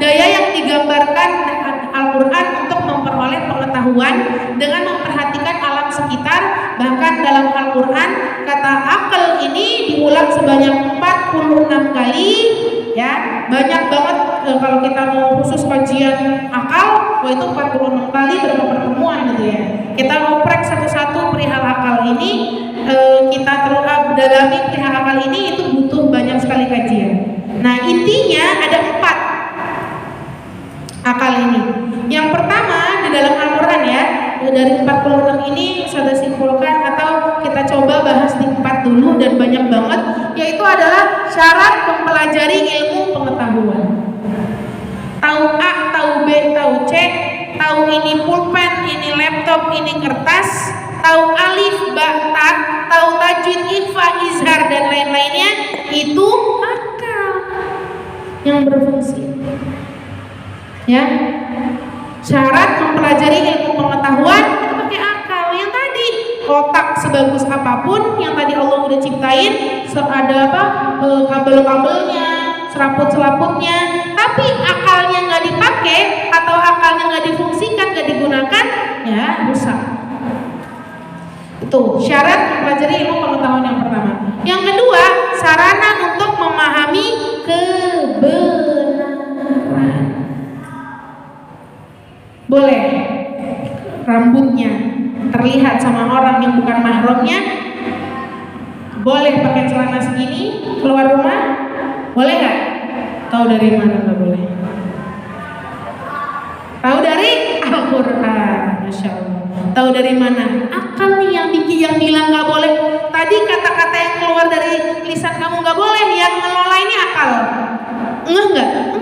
daya yang digambarkan Al-Quran untuk memperoleh pengetahuan dengan memperhatikan alam sekitar. Bahkan dalam Al-Quran kata akal ini diulang sebanyak 46 kali, ya, banyak banget. Kalau kita mau khusus kajian akal, itu 46 kali berapa pertemuan gitu ya. Kita ngoprek satu-satu perihal akal ini, kita terus dalami perihal akal ini, itu butuh banyak sekali kajian. Nah intinya ada 4 akal ini. Yang pertama di dalam Al-Quran ya, dari 46 ini saya simpulkan atau kita coba bahas di 4 dulu dan banyak banget, yaitu adalah syarat mempelajari ilmu pengetahuan. Tahu A, tahu B, tahu C, tahu ini pulpen, ini laptop, ini kertas, tahu alif, ba, ta, tahu tajwid, ikhfa, izhar dan lain-lainnya, itu akal yang berfungsi. Ya, syarat mempelajari ilmu pengetahuan itu pakai akal. Yang tadi otak sebagus apapun yang tadi Allah udah ciptain, ada apa kabel-kabelnya, seraput-selaputnya, tapi akalnya nggak dipakai atau akalnya nggak difungsikan, nggak digunakan, digunakan ya rusak. Itu syarat mempelajari ilmu pengetahuan yang pertama. Yang kedua, sarana untuk memahami kebenaran. Boleh rambutnya terlihat sama orang yang bukan mahramnya, boleh pakai celana segini keluar rumah, boleh nggak? Tahu dari mana nggak boleh? Tahu dari Al-Quran, Masya Allah. Tahu dari mana? Akal nih yang bilang nggak boleh. Tadi kata-kata yang keluar dari lisan kamu nggak boleh, yang ngelola ini akal. Enggak.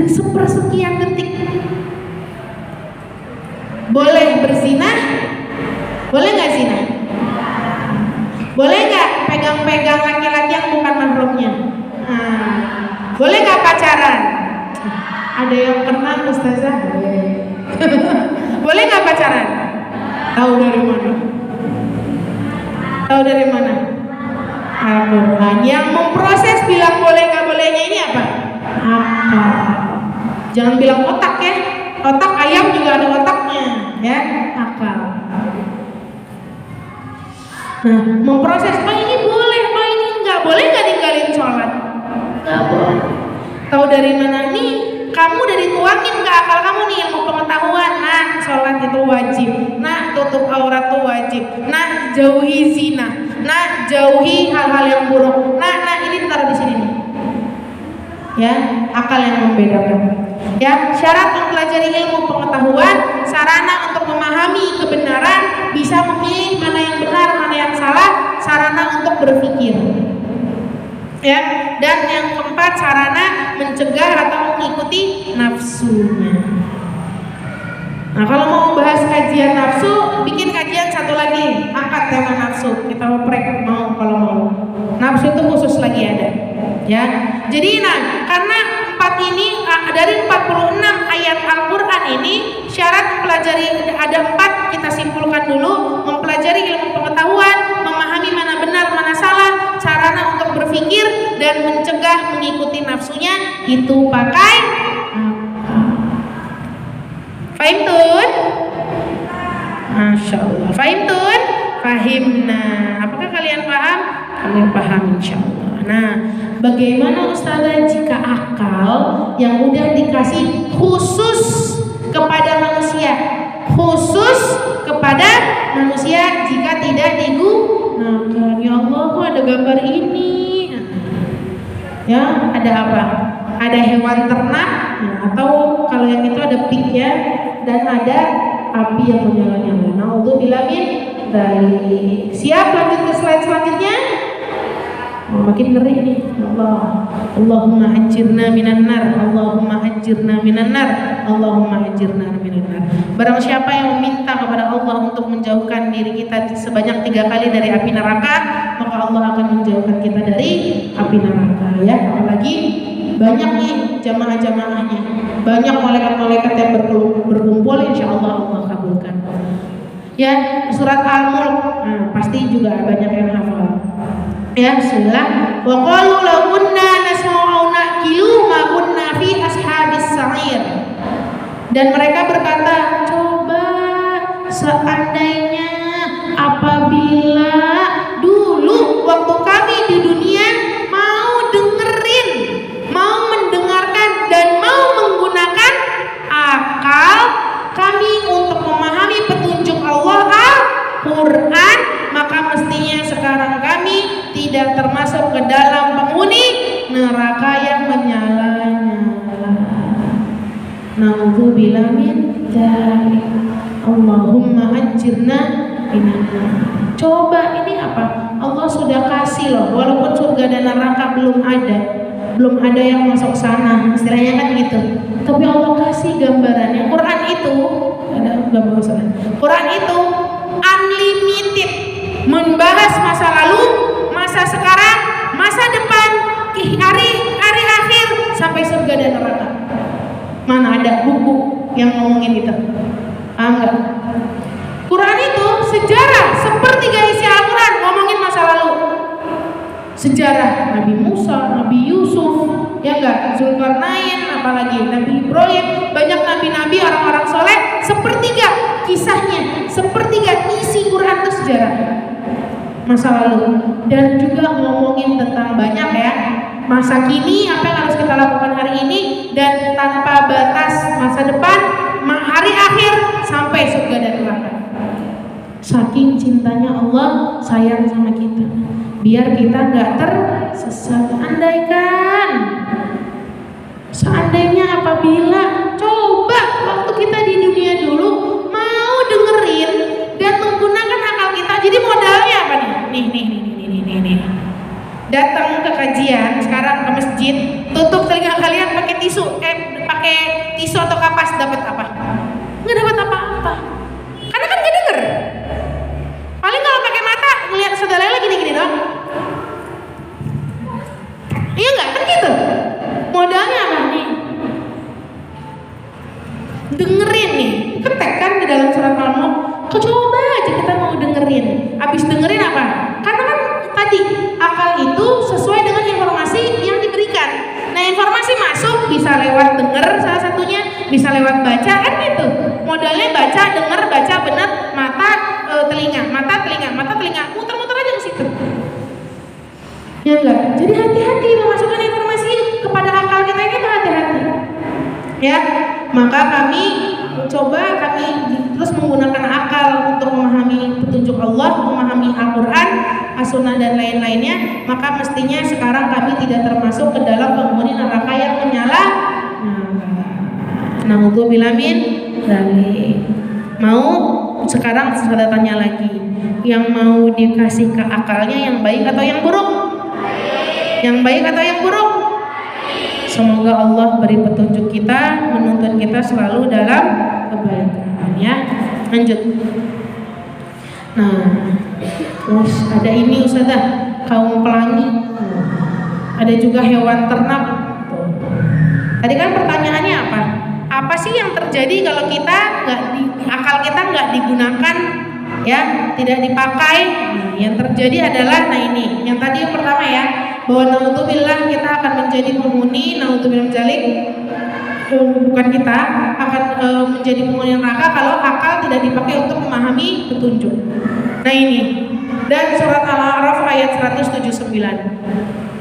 Sepersekian detik. Boleh berzina? Boleh nggak zina? Boleh nggak pegang-pegang laki-laki yang bukan mahramnya? Boleh nggak pacaran? Ada yang pernah Ustazah? Boleh nggak pacaran? Tahu dari mana? Tahu dari mana? Al-Quran. Yang memproses bilang boleh nggak bolehnya ini apa? Akal. Jangan bilang otak ya. Otak ayam juga ada otaknya, ya. Akal. Nah, memproses, ini boleh, ini enggak boleh, nggak ninggalin sholat? Nggak boleh. Tahu dari mana nih? Kamu udah dituangin ke akal kamu nih ilmu pengetahuan. Nah, sholat itu wajib. Nah, tutup aurat itu wajib. Nah, jauhi zina. Nah, jauhi hal-hal yang buruk. Nah, ini taruh di sini nih. Ya, akal yang membedakan. Ya, syarat mempelajari ilmu pengetahuan, sarana untuk memahami kebenaran, bisa memilih mana yang benar, mana yang salah, sarana untuk berpikir. Ya, dan yang keempat, sarana mencegah atau mengikuti nafsunya. Nah, kalau mau bahas kajian nafsu, bikin kajian satu lagi, angkat tema nafsu. Kita oprek kalau mau. Nafsu itu khusus lagi ada. Ya. Jadi karena ini dari 46 ayat Al-Quran ini, syarat mempelajari ada 4, kita simpulkan dulu. Mempelajari ilmu pengetahuan, memahami mana benar mana salah, sarana untuk berpikir dan mencegah mengikuti nafsunya, itu pakai fahimtun? Masya Allah. Fahimtun? Fahimna. Apakah kalian paham? Kalian paham insya Allah. Nah, bagaimana Ustazah jika akal yang udah dikasih khusus kepada manusia, jika tidak digunakan? Ya Allah, kok ada gambar ini? Ya, ada apa? Ada hewan ternak, ya, atau kalau yang itu ada pig ya, dan ada api yang menyala-nyala. Naudzubillah min dzalik. Siap lanjut ke slide selanjutnya? Makin ngeri nih. Allahumma ajirna minan nar, Allahumma ajirna minan nar, Allahumma ajirna minan nar. Barang siapa yang meminta kepada Allah untuk menjauhkan diri kita sebanyak 3 kali dari api neraka, maka Allah akan menjauhkan kita dari api neraka, ya. Apalagi banyak nih jamaah-jamaahnya, banyak malaikat-malaikat yang berkumpul, insya Allah Allah kabulkan. Ya, surat Al-Mulk, pasti juga banyak yang hafal. Ya, bismillah. Wa qalu law kunna nasma'u naqilu ma kunna fi ashabis sa'ir. Dan mereka berkata, coba seandainya apabila dulu waktu kami di dunia mau dengerin, mau mendengarkan dan mau menggunakan akal kami untuk memahami petunjuk Allah Al-Quran, maka mestinya sekarang kami tidak termasuk ke dalam penghuni neraka yang menyala-nyala. Naudzubillah min dzalik. Allahumma ajirna minan nar. Coba ini apa? Allah sudah kasih loh, walaupun surga dan neraka belum ada yang masuk sana, istilahnya kan gitu. Tapi Allah kasih gambarannya. Quran itu ada gambar sana. Quran itu unlimited, membahas masa lalu, masa sekarang, masa depan, hari akhir sampai surga dan neraka. Mana ada buku yang ngomongin itu? Enggak. Quran itu sejarah, sepertiga isi Al-Quran ngomongin masa lalu. Sejarah Nabi Musa, Nabi Yusuf, ya enggak, Zulkarnain, apalagi Nabi Ibrahim, banyak nabi-nabi, orang-orang soleh, sepertiga kisahnya, sepertiga isi Quran itu sejarah masa lalu, dan juga ngomongin tentang banyak ya masa kini, apa yang harus kita lakukan hari ini, dan tanpa batas masa depan, hari akhir, sampai surga dan neraka. Saking cintanya Allah sayang sama kita, biar kita nggak tersesat. Seandainya apabila coba waktu kita di dunia dulu mau dengerin dan menggunakan akal kita, jadi modalnya apa nih? Nih. Datang ke kajian, sekarang ke masjid, tutup telinga kalian pakai tisu, pakai tisu atau kapas, dapat apa? Nggak dapat apa-apa, karena kan nggak denger. Paling kalau pakai mata ngelihat saudaranya gini-gini doang. Iya nggak kan gitu? Modalnya apa nih? Dengerin nih, ketek kan di dalam surat Al-Mulk. Coba aja kita mau dengerin. Abis dengerin apa? Karena kan tadi akal itu sesuai dengan informasi yang diberikan. Nah, informasi masuk bisa lewat denger salah satunya, bisa lewat baca, kan gitu. Modalnya baca, denger, baca bener, mata, telinga, muter-muter aja ke situ. Ya enggak? Jadi hati-hati memasukkan informasi kepada akal kita ini, hati-hati. Ya, maka kami terus menggunakan akal untuk memahami petunjuk Allah, memahami Al-Quran, As-Sunnah dan lain-lainnya. Maka mestinya sekarang kami tidak termasuk ke dalam penghuni neraka yang menyala. Naudzubillah min dzalik. Mau sekarang saya tanya lagi, yang mau dikasih ke akalnya yang baik atau yang buruk? Yang baik atau yang buruk? Semoga Allah beri petunjuk kita, menuntun kita selalu dalam kebaikan, ya. Lanjut. Nah, terus ada ini Ustazah, kaum pelangi. Ada juga hewan ternak. Tadi kan pertanyaannya apa? Apa sih yang terjadi kalau kita akal kita nggak digunakan, ya, tidak dipakai? Yang terjadi adalah, nah ini, yang tadi yang pertama ya, bahwa naudzubillah kita akan menjadi penghuni, naudzubillah dzalik, bukan kita akan menjadi penghuni neraka kalau akal tidak dipakai untuk memahami petunjuk. Nah ini, dan surat Al-A'raf ayat 179.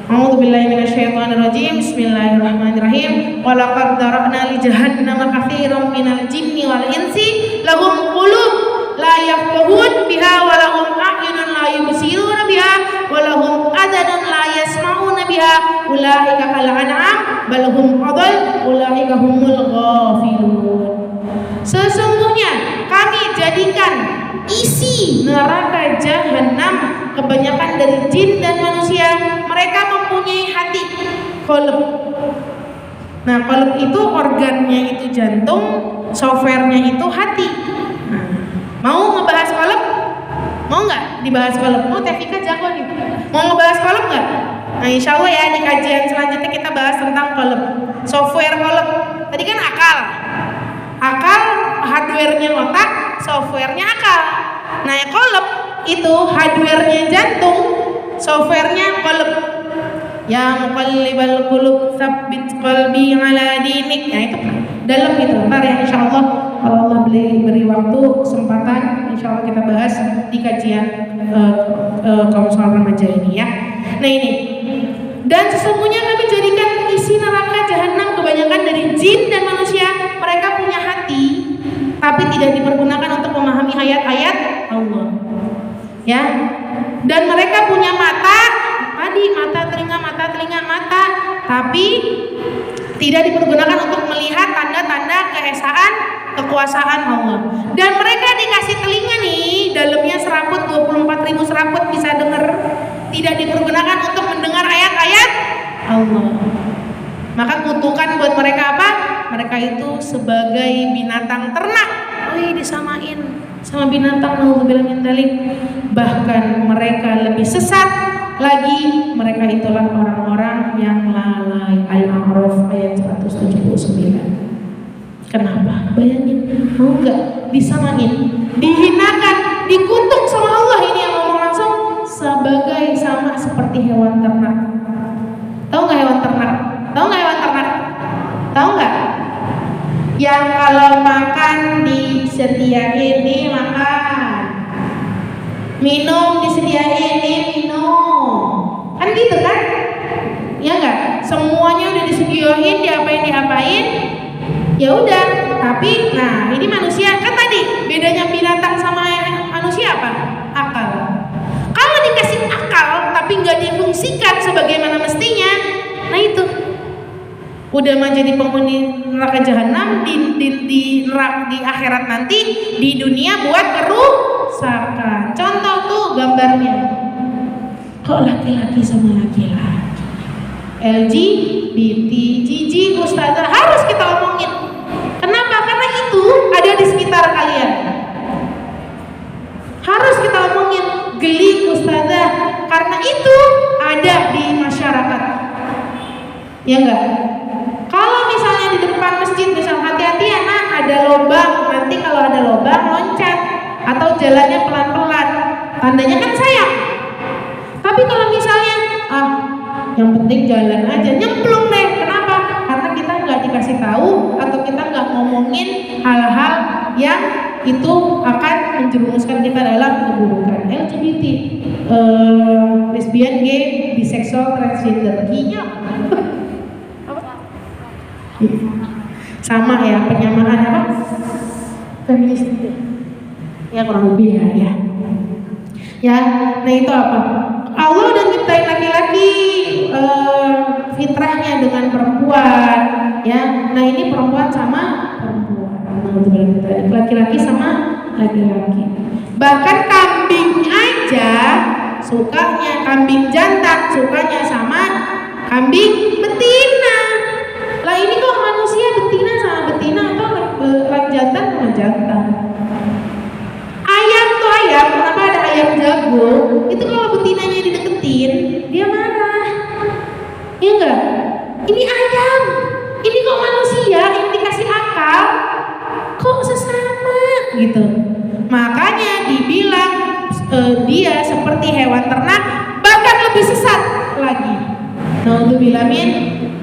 A'udzubillahi minasyaitonirrajim. Bismillahirrahmanirrahim. Wa laqad dara'na li jahannama katsiran minal jinni wal insi lahum qulub la yafqahun biha wa lahum a'yunun la yubsiruna biha wa lahum adhanun la yasma'una biha ulaika kal an'am bal hum adall ulaika humul ghafilun. Sesungguhnya kami jadikan isi neraka jahanam kebanyakan dari jin dan manusia, mereka mempunyai hati, qalb. Nah, qalb itu organnya itu jantung, softwarenya itu hati. Mau ngebahas qalb? Mau nggak dibahas qalb? Oh, Tevika jago nih. Mau ngebahas qalb nggak? Nah, insya Allah ya di kajian selanjutnya kita bahas tentang qalb, software qalb. Tadi kan akal, hardwarenya otak, softwarenya akal. Nah, ya qalb itu hardwarenya jantung, softwarenya qalb. Ya muqallibal qulub tsabbit qalbi ala dinik. Ya itu dalam itu. Ntar ya insyaallah kalau Allah beri waktu kesempatan, insyaallah kita bahas di kajian kaum soal remaja ini ya. Nah ini, dan sesungguhnya kami jadikan isi neraka jahanam kebanyakan dari jin dan manusia, mereka punya hati tapi tidak dipergunakan untuk memahami ayat-ayat Allah. Ya, dan mereka punya mata, mata, tapi tidak dipergunakan untuk melihat tanda-tanda keesaan, kekuasaan Allah. Dan mereka dikasih telinga nih, dalamnya serabut, 24.000 serabut bisa dengar, tidak dipergunakan untuk mendengar ayat-ayat Allah. Maka kutukan buat mereka apa? Mereka itu sebagai binatang ternak. Disamain sama binatang, naudzubillah min dzalik. Bahkan mereka lebih sesat lagi, mereka itulah orang-orang yang lalai. Al-A'raf ayat 179. Kenapa? Bayangin, mau nggak disamain, dihinakan, dikutuk sama Allah. Ini yang ngomong langsung, sebagai sama seperti hewan ternak. Tahu nggak hewan ternak? Tahu nggak? Yang kalau makan di disediain nih makan, minum disediain nih minum, kan gitu kan? Ya enggak? Semuanya udah disediain, diapain, ya udah. Tapi nah ini manusia kan tadi bedanya binatang sama manusia apa? Akal. Kalau dikasih akal tapi nggak difungsikan sebagaimana mestinya, nah itu udah menjadi penghuni neraka jahanam di akhirat nanti, di dunia buat kerusakan. Contoh tuh gambarnya, kok laki-laki sama laki-laki, LGBT, jijik, ustazah harus kita omongin. Kenapa? Karena itu ada di sekitar kalian. Harus kita omongin, geli ustazah, karena itu ada di masyarakat. Ya enggak? Kalau misalnya di depan masjid, misal hati-hati ya nak, ada lubang, nanti kalau ada lubang loncat atau jalannya pelan-pelan, tandanya kan sayang. Tapi kalau misalnya yang penting jalan aja, nyemplung deh. Kenapa? Karena kita nggak dikasih tahu atau kita nggak ngomongin hal-hal yang itu akan menjerumuskan kita dalam keburukan. LGBT, lesbian, gay, biseksual, transgender, sama ya, penyamaan apa? Feminis ya, kurang lebih ya. Nah itu apa? Allah udah nyiptain laki-laki fitrahnya dengan perempuan ya. Nah ini perempuan sama perempuan, laki-laki sama laki-laki. Bahkan kambing aja sukanya, kambing jantan sukanya sama kambing betina. Lah ini kok manusia betina sama betina atau jantan sama jantan? Ayam tuh ayam, kenapa ada ayam jago? Itu kalau betinanya dideketin, dia marah. Iya enggak? Ini ayam, ini kok manusia yang dikasih akal, kok sesama gitu. Makanya dibilang dia seperti hewan ternak, bahkan lebih sesat lagi. Naudzubillah min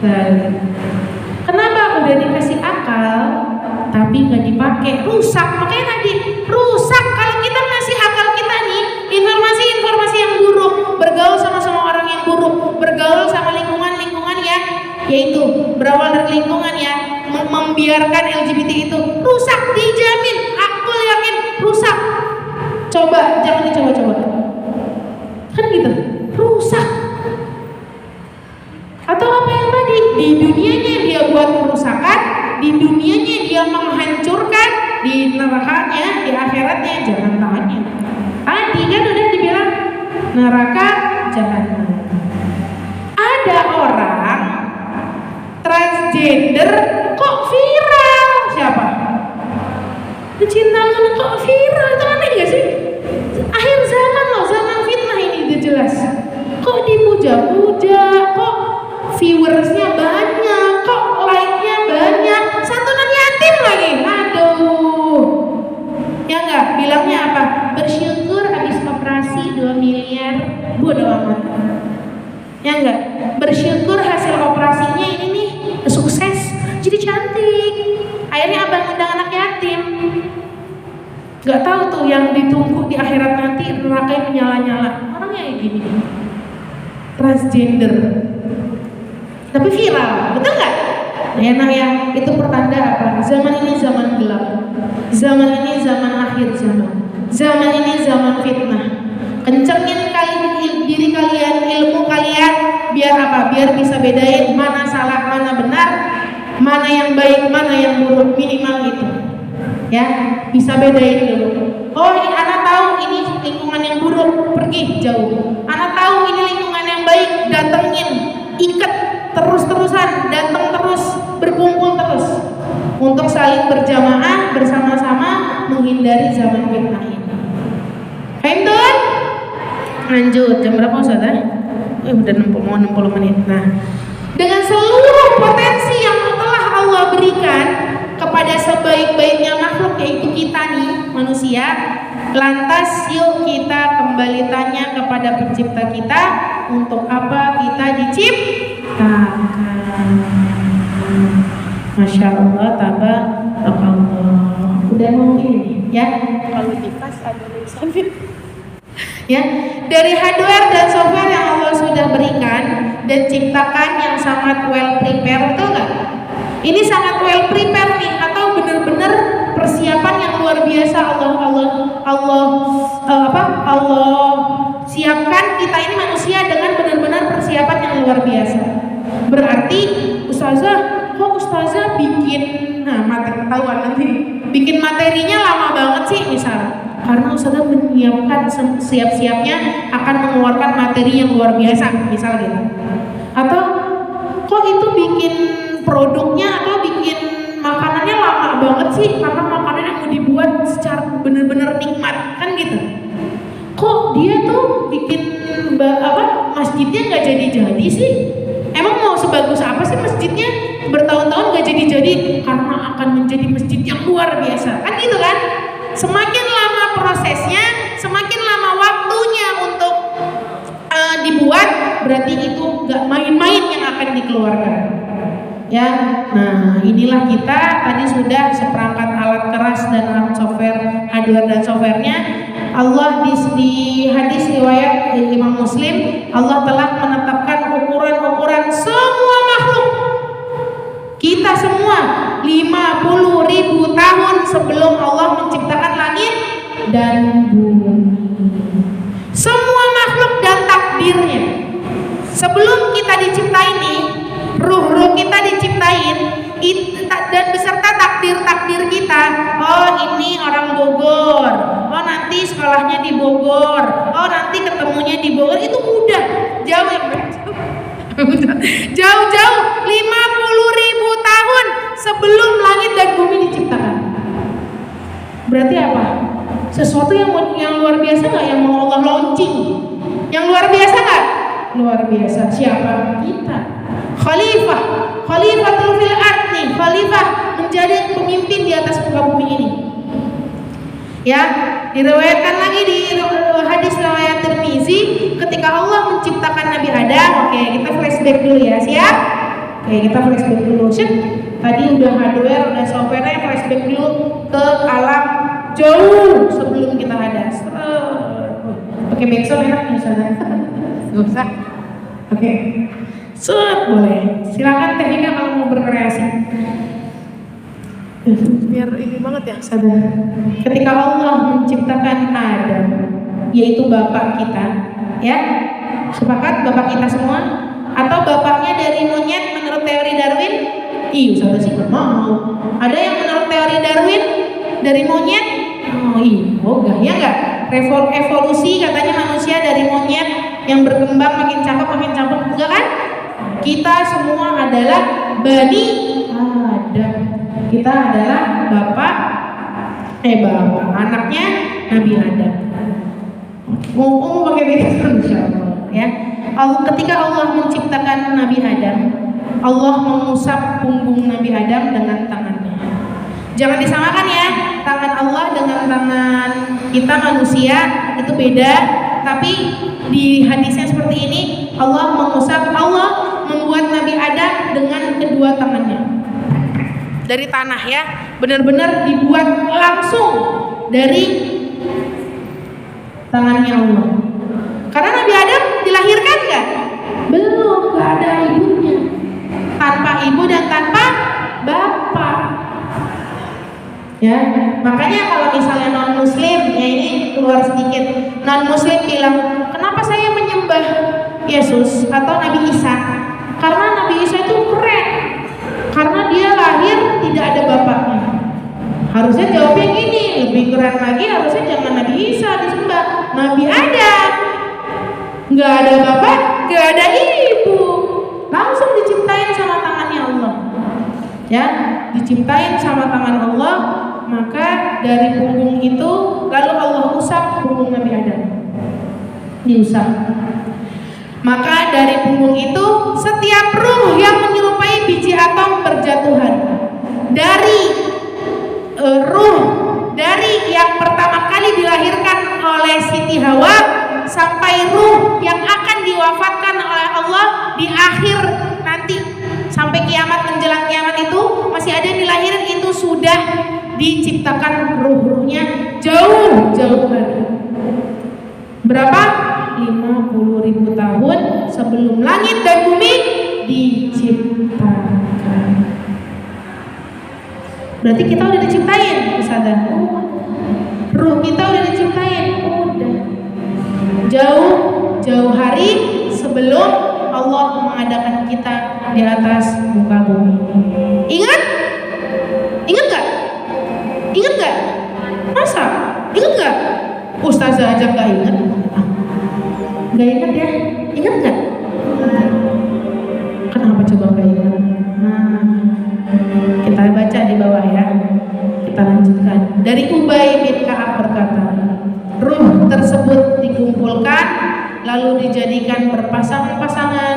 dzalik. Kenapa? Udah dikasih akal tapi nggak dipakai, rusak. Makanya tadi rusak. Kalau kita ngasih akal kita nih, informasi yang buruk, bergaul sama orang yang buruk, bergaul sama lingkungan ya, yaitu berawal dari lingkungan ya, membiarkan LGBT itu rusak, dijamin, aku yakin rusak. Coba, jangan dicoba-coba, kan gitu, rusak. Atau apa yang tadi, di dunianya dia buat kerusakan, di dunianya dia menghancurkan, di nerakanya, di akhiratnya jangan tanya. Tadi kan udah dibilang neraka jahanam. Ada orang transgender kok viral, siapa? Kecintaan kok viral, itu aneh gak sih? Akhir zaman loh, zaman fitnah ini udah jelas. Kok dipuja-puja, kok viewersnya banyak, kok like-nya banyak, santunan yatim lagi, aduh. Ya enggak, bilangnya apa? Bersyukur habis operasi 2 miliar, bodoh amat. Ya enggak, bersyukur hasil operasinya ini nih sukses, jadi cantik. Akhirnya abang undang anak yatim. Gak tahu tuh yang ditunggu di akhirat nanti neraka yang menyala-nyala. Orangnya kayak gini, transgender. Tapi viral, betul nggak? Enak ya, itu pertanda apa? Zaman ini zaman gelap, zaman ini zaman akhir zaman ini zaman fitnah. Kencengin diri kalian, ilmu kalian, biar apa? Biar bisa bedain mana salah, mana benar, mana yang baik, mana yang buruk, minimal itu. Ya, bisa bedain dulu. Oh, anak tahu ini lingkungan yang buruk, pergi jauh. Anak tahu ini lingkungan yang baik, datengin, ikat terus-terusan, datang terus, berkumpul terus untuk saling berjamaah bersama-sama menghindari zaman fitnah ini. Paham tuh? Lanjut, jam berapa Ustaz? Udah 60 menit. Nah, dengan seluruh potensi yang telah Allah berikan kepada sebaik-baiknya makhluk, yaitu kita nih manusia, lantas yuk kita kembali tanya kepada pencipta kita, untuk apa kita diciptakan. Masya Allah, tabarakallah. Udah Udah mau ini ya. Kalau di pas ada tulisannya. Ya, dari hardware dan software yang Allah sudah berikan dan ciptakan yang sangat well prepare, betul nggak? Ini sangat well prepare nih, atau benar-benar persiapan yang luar biasa Allah siapkan kita ini manusia dengan benar-benar persiapan yang luar biasa. Berarti ustazah bikin ketahuan nanti bikin materinya lama banget sih misalnya. Karena ustazah menyiapkan siap-siapnya akan mengeluarkan materi yang luar biasa, misal gitu. Atau kok itu bikin produknya atau bikin makanannya lama banget sih, karena makanannya mau dibuat secara benar-benar nikmat, kan gitu. Kok dia tuh bikin masjidnya nggak jadi-jadi sih? Emang mau sebagus apa sih masjidnya? Bertahun-tahun nggak jadi-jadi karena akan menjadi masjid yang luar biasa, kan gitu kan? Semakin lama prosesnya, semakin lama waktunya untuk dibuat, berarti itu nggak main-main yang akan dikeluarkan. Ya, nah inilah kita tadi sudah seperangkat alat keras dan alat software, hardware dan softwarenya. Allah di hadis riwayat Imam Muslim, Allah telah menetapkan ukuran-ukuran semua makhluk. Kita semua 50.000 tahun sebelum Allah menciptakan langit dan bumi. Semua makhluk dan takdirnya. Sebelum kita diciptain nih, ruh-ruh kita diciptain dan beserta takdir-takdir kita. Oh, ini orang Bogor. Oh, nanti sekolahnya di Bogor. Oh, nanti ketemunya di Bogor. Itu udah jauh yang jauh-jauh 50.000 tahun sebelum langit dan bumi diciptakan. Berarti apa? Sesuatu yang luar biasa nggak yang mau Allah launching? Yang luar biasa nggak? Luar biasa. Siapa? Kita. Khalifatul fil ard nih. Khalifah menjadi pemimpin di atas muka bumi ini. Ya, diriwayatkan lagi di hadis riwayat Tirmizi ketika Allah menciptakan Nabi Adam. Oke, kita flashback dulu ya, siap? Oke, kita flashback dulu. Sip. Tadi udah hardware, udah software-nya, flashback dulu ke alam jauh sebelum kita ada. Oke, backsound enak nih sana. Gak usah. Oke. Boleh. Silakan teknika kalau mau berkreasi. Biar ini banget ya, sadar. Ketika Allah menciptakan Adam, yaitu bapak kita, ya, sepakat bapak kita semua, atau bapaknya dari monyet menurut teori Darwin? Sadar sih nggak mau. Ada yang menurut teori Darwin dari monyet? Enggak, ya enggak. Evolusi katanya manusia dari monyet yang berkembang makin cakep, enggak kan? Kita semua adalah Bani Adam. Kita adalah bapak anaknya Nabi Adam. Mau pakai background insyaallah ya. Ketika Allah menciptakan Nabi Adam, Allah mengusap punggung Nabi Adam dengan tangannya. Jangan disamakan ya, tangan Allah dengan tangan kita manusia itu beda. Tapi di hadisnya seperti ini, Allah membuat Nabi Adam dengan kedua tangannya dari tanah ya, benar-benar dibuat langsung dari tangannya Allah. Karena Nabi Adam dilahirkan nggak? Belum, nggak ada ibunya, tanpa ibu dan tanpa bapak. Ya, makanya kalau misalnya non Muslim, ya ini keluar sedikit, non Muslim bilang, kenapa saya menyembah Yesus atau Nabi Isa? Karena Nabi Isa itu keren, karena dia lahir tidak ada bapaknya. Harusnya jawabnya gini, lebih keren lagi, harusnya jangan Nabi Isa disembah, Nabi Adam. Nggak ada bapak, nggak ada ibu, langsung diciptain sama tangannya Allah. Ya, diciptain sama tangan Allah. Maka dari punggung itu lalu Allah usap punggung Nabi Adam, diusap. Maka dari punggung itu setiap ruh yang menyerupai biji atom berjatuhan. Dari ruh dari yang pertama kali dilahirkan oleh Siti Hawa sampai ruh yang akan diwafatkan oleh Allah di akhir nanti sampai kiamat, menjelang kiamat itu masih ada yang dilahirin, itu sudah diciptakan ruh-ruhnya jauh-jauh hari. Berapa? 50.000 tahun sebelum langit dan bumi diciptakan. Berarti kita udah diciptain, Ustazah. Ruh kita udah diciptain, udah. Jauh hari sebelum Allah mengadakan kita di atas muka bumi. Ingat? Ingat gak? Ingat gak? Masa? Ingat gak? Ustazah aja gak ingat. Gak ingat ya? Ingat gak? Kenapa coba gak ingat? Nah, kita baca di bawah ya. Kita lanjutkan. Dari Ubay bin Ka'ab berkata, ruh tersebut dikumpulkan lalu dijadikan berpasang-pasangan,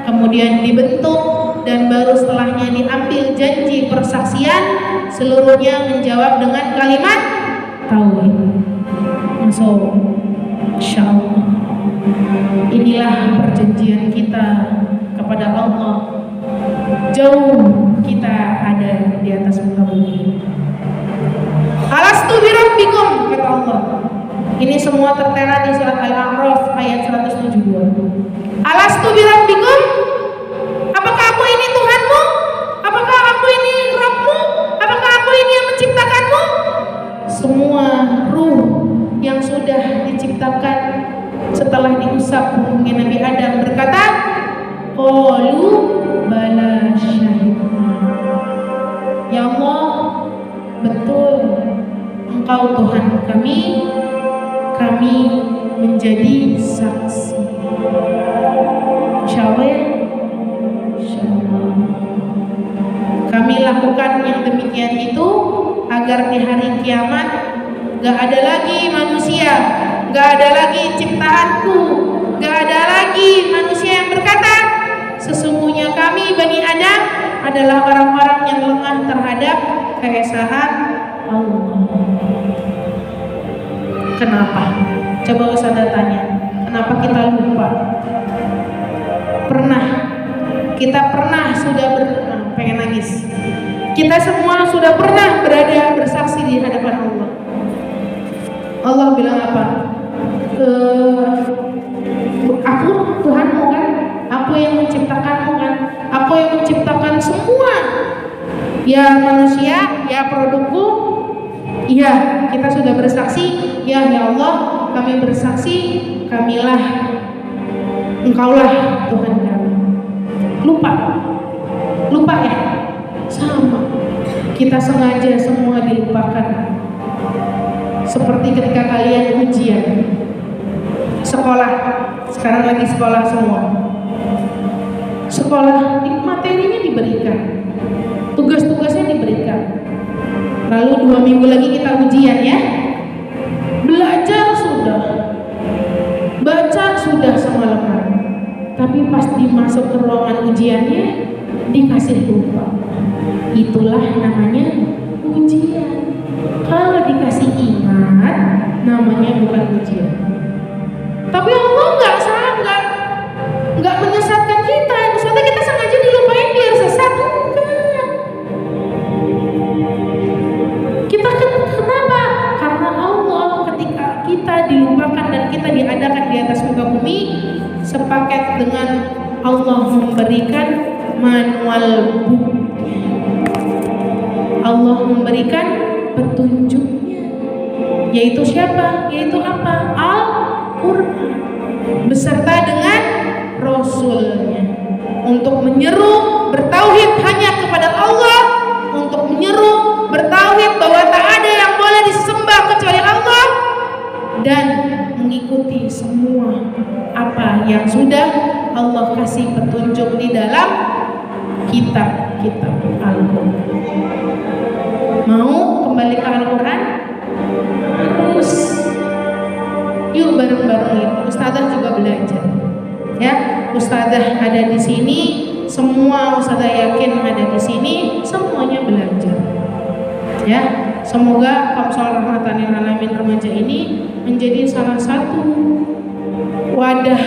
kemudian dibentuk, dan baru setelahnya diambil janji persaksian, seluruhnya menjawab dengan kalimat tauhid. So, insyaallah inilah perjanjian kita kepada Allah. Jauh kita ada di atas muka bumi. Alastu birabbikum, kata Allah. Ini semua tertera di surat Al-A'raf ayat 172. Alastu birabbikum? Apakah aku ini Tuhanmu? Apakah aku ini Rabbmu? Apakah aku ini yang menciptakanmu? Semua ruh yang sudah diciptakan setelah diusap punggungnya Nabi Adam berkata, qalu bala syahidna. Ya Allah, betul Engkau Tuhan kami menjadi saksi. Insyaallah ya. Insyaallah. Kami lakukan yang demikian itu agar di hari kiamat gak ada lagi manusia, gak ada lagi ciptaanku, gak ada lagi manusia yang berkata sesungguhnya kami Bani Adam adalah orang-orang yang lengah terhadap keesaan Allah. Kenapa? Coba Ustazah tanya, kenapa kita lupa? Kita pernah sudah pengen nangis. Kita semua sudah pernah berada bersaksi di hadapan Allah. Allah bilang apa? Aku Tuhanmu kan? Aku yang menciptakanmu kan? Aku yang menciptakan semua. Ya manusia, ya produkku. Iya, kita sudah bersaksi. Ya Allah, kami bersaksi, kamilah, Engkaulah Tuhan kami. Lupa ya? Sama. Kita sengaja semua dilupakan. Seperti ketika kalian ujian sekolah, sekarang lagi sekolah semua. Sekolah, materinya diberikan, tugas-tugasnya diberikan. Lalu 2 minggu lagi kita ujian ya. Belajar sudah, baca sudah semalaman, tapi pas dimasuk ke ruangan ujiannya dikasih lupa. Itulah namanya ujian. Kalau dikasih ingat, namanya bukan ujian. Tapi Allah nggak menyesatkan kita. Misalnya kita sengaja dilupain biar sesat, enggak. Kita kenapa? Karena Allah ketika kita dilupakan dan kita diadakan di atas muka bumi, sepaket dengan Allah memberikan manual book. Allah memberikan petunjuknya, yaitu siapa? Yaitu apa? Al-Quran beserta dengan Rasulnya, untuk menyeru bertauhid hanya kepada Allah, untuk menyeru bertauhid bahwa tak ada yang boleh disembah kecuali Allah, dan mengikuti semua apa yang sudah Allah kasih petunjuk di dalam kitab-kitab Al-Quran. Mau kembali ke Al-Quran? Terus yuk bareng-bareng yuk. Ustazah juga belajar. Ya, Ustazah ada di sini, semua Ustazah yakin ada di sini, semuanya belajar. Ya, semoga Kamsul Rahmatan lil Alamin remaja ini menjadi salah satu wadah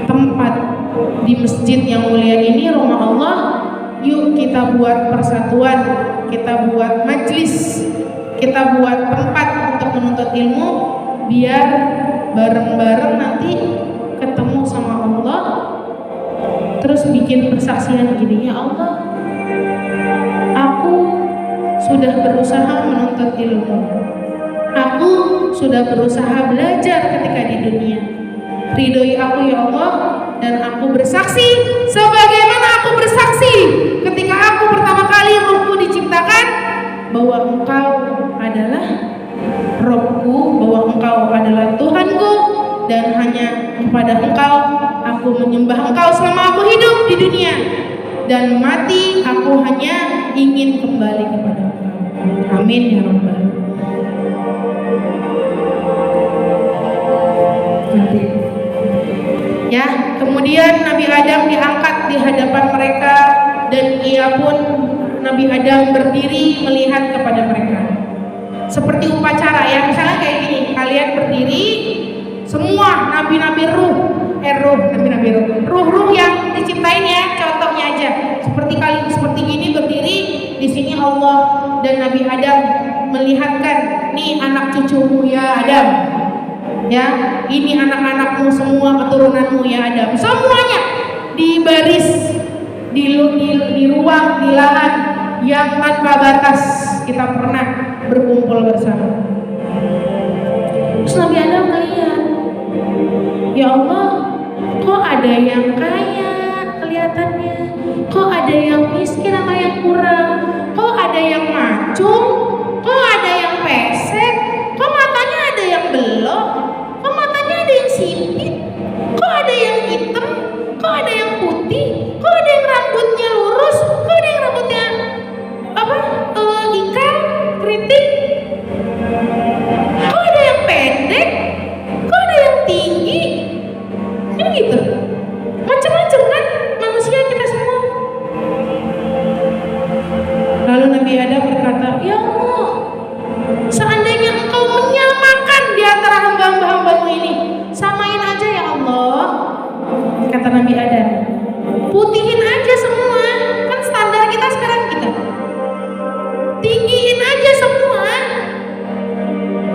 tempat di masjid yang mulia ini, rumah Allah. Yuk kita buat persatuan, kita buat majlis, kita buat tempat untuk menuntut ilmu, biar bareng-bareng nanti ketemu sama Allah, terus bikin persaksian gini, ya Allah, aku sudah berusaha menuntut ilmu, aku sudah berusaha belajar ketika di dunia, ridhoi aku ya Allah, dan aku bersaksi sebagaimana aku bersaksi ketika aku pertama kali ruhku diciptakan, bahwa Engkau adalah Robku, bahwa Engkau adalah Tuhanku, dan hanya kepada Engkau aku menyembah Engkau selama aku hidup di dunia, dan mati aku hanya ingin kembali kepada Engkau. Amin ya Rabbal alamin. Ya, kemudian Nabi Adam diangkat di hadapan mereka, dan ia pun, Nabi Adam berdiri melihat kepada mereka. Seperti upacara ya, misalnya kayak gini, kalian berdiri, semua nabi-nabi ruh yang diciptain ya, contohnya aja. Seperti gini berdiri, di sini Allah dan Nabi Adam melihatkan, nih anak cucumu ya Adam. Ya, ini anak-anakmu semua, keturunanmu ya Adam, semuanya di baris, di ruang, di lahan yang tanpa batas kita pernah berkumpul bersama. Terus Nabi Adam melihat, ya Allah, kok ada yang kaya kelihatannya, kok ada yang miskin sama yang kurang, kok ada yang macung, kok ada yang pesek, kok matanya ada yang belok, kok matanya ada yang sipit, kok ada yang hitam, kok ada yang putih, kok ada yang rambutnya lurus, kok ada yang rambutnya ikal, keriting, kok ada yang pendek, kok ada yang tinggi, kan gitu, macam-macam kan manusia kita semua. Lalu Nabi Adam berkata, ya Allah, seandainya Engkau menyamakan di antara hamba-hamba-Mu ini, samain aja ya Allah, kata Nabi Adam, putihin aja semua, kan standar kita sekarang gitu, tinggiin aja semua,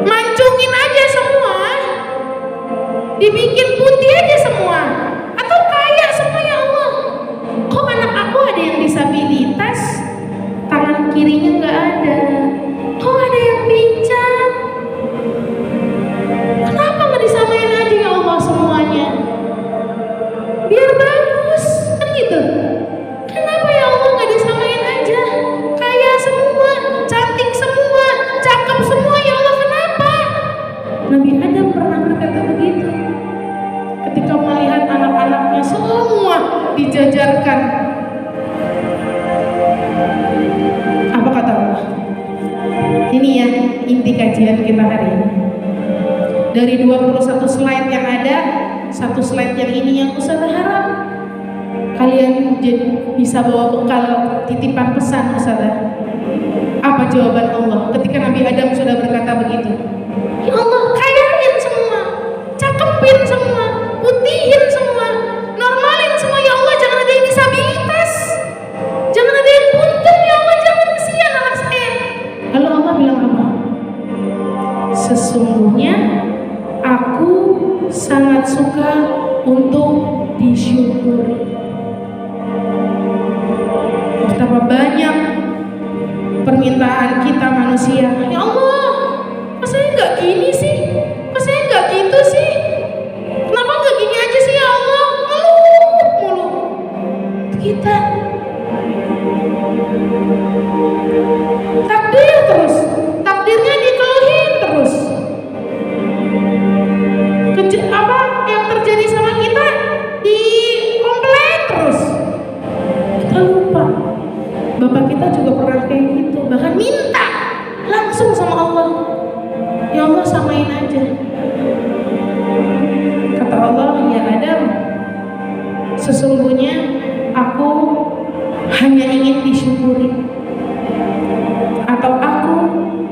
mancungin aja semua, dibikin putih aja semua, atau kaya semua ya Allah. Kok anak aku ada yang disabilitas, tangan kirinya nggak ada, kok ada yang pincang, kenapa nggak disamain aja ya Allah semuanya, biar bagus kan gitu. Kenapa ya Allah nggak disamain aja, kaya semua, cantik semua, cakep semua ya Allah, kenapa? Nabi Adam pernah berkata begitu ketika melihat anak-anaknya semua dijajarkan. Apa kata Allah? Ini ya inti kajian kita hari ini. Dari 21 slide yang ada, satu slide yang ini yang Ustazah harap kalian jadi bisa bawa bekal titipan pesan Ustazah. Apa jawaban Allah ketika Nabi Adam sudah berkata begitu? Ya Allah, kayain semua, cakepin semua, putihin semua, normalin semua ya Allah, jangan ada yang disabilitas, jangan ada yang puntung ya Allah, jangan, kesian anak saya. Lalu Allah bilang apa? Sesungguhnya aku sangat suka untuk disyukuri. Betapa banyak permintaan kita manusia, ya Allah, kok saya nggak gini sih, kok saya nggak gitu sih, kenapa nggak gini aja sih ya Allah, mulu kita takdir terus, takdirnya dikeluhin terus. Apa yang terjadi sama kita di komplain terus, kita lupa Bapak kita juga pernah kayak gitu, bahkan minta langsung sama Allah, ya Allah samain aja. Kata Allah, ya Adam, sesungguhnya aku hanya ingin disyukuri, atau aku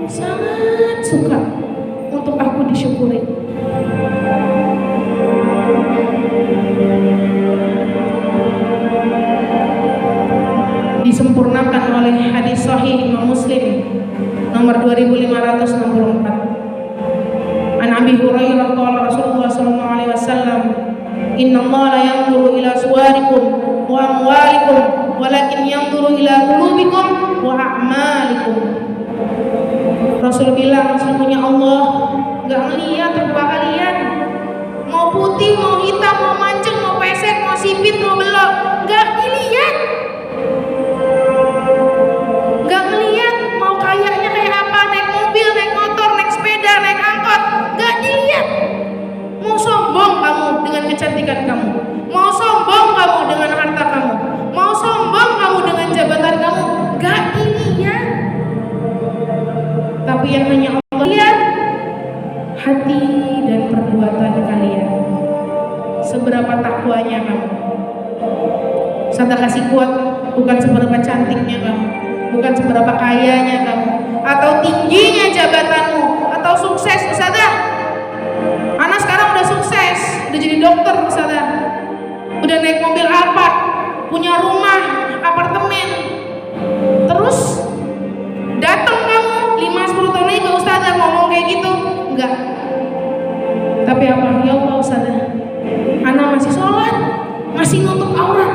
sangat suka untuk aku disyukuri. Di disempurnakan oleh hadis sahih Imam Muslim nomor 2564. An Abi Hurairah qala Rasulullah sallallahu alaihi wasallam, "Inna Allah la yanzuru ila suwarikum wa amwalikum, walakin yanzuru ila qulubikum wa a'malikum." Rasul bilang, sesungguhnya Allah enggak ngelihat rupa kalian, mau putih, mau hitam, mau mancung, mau pesek, mau sipit, mau belok, enggak dilihat. Enggak ngelihat mau kayaknya kayak apa, naik mobil, naik motor, naik sepeda, naik angkot, enggak dilihat. Mau sombong kamu dengan kecantikan kamu, mau sombong kamu dengan harta kamu, mau sombong kamu dengan jabatan kamu, enggak dilihat. Tapi yang hanya Allah lihat hati dan perbuatan kalian. Seberapa takwanya kamu. Saya kasih kuat bukan seberapa cantiknya kamu, bukan seberapa kayanya kamu, atau tingginya jabatanmu, atau sukses Ustazah. Anak sekarang udah sukses, udah jadi dokter Ustazah, udah naik mobil apa, punya rumah, apartemen. Terus datang kamu 5-10 tahun lagi ke Ustazah ngomong kayak gitu? Enggak. Tapi apa? Ya Allah Ustazah, anak masih sholat, masih nutup aurat,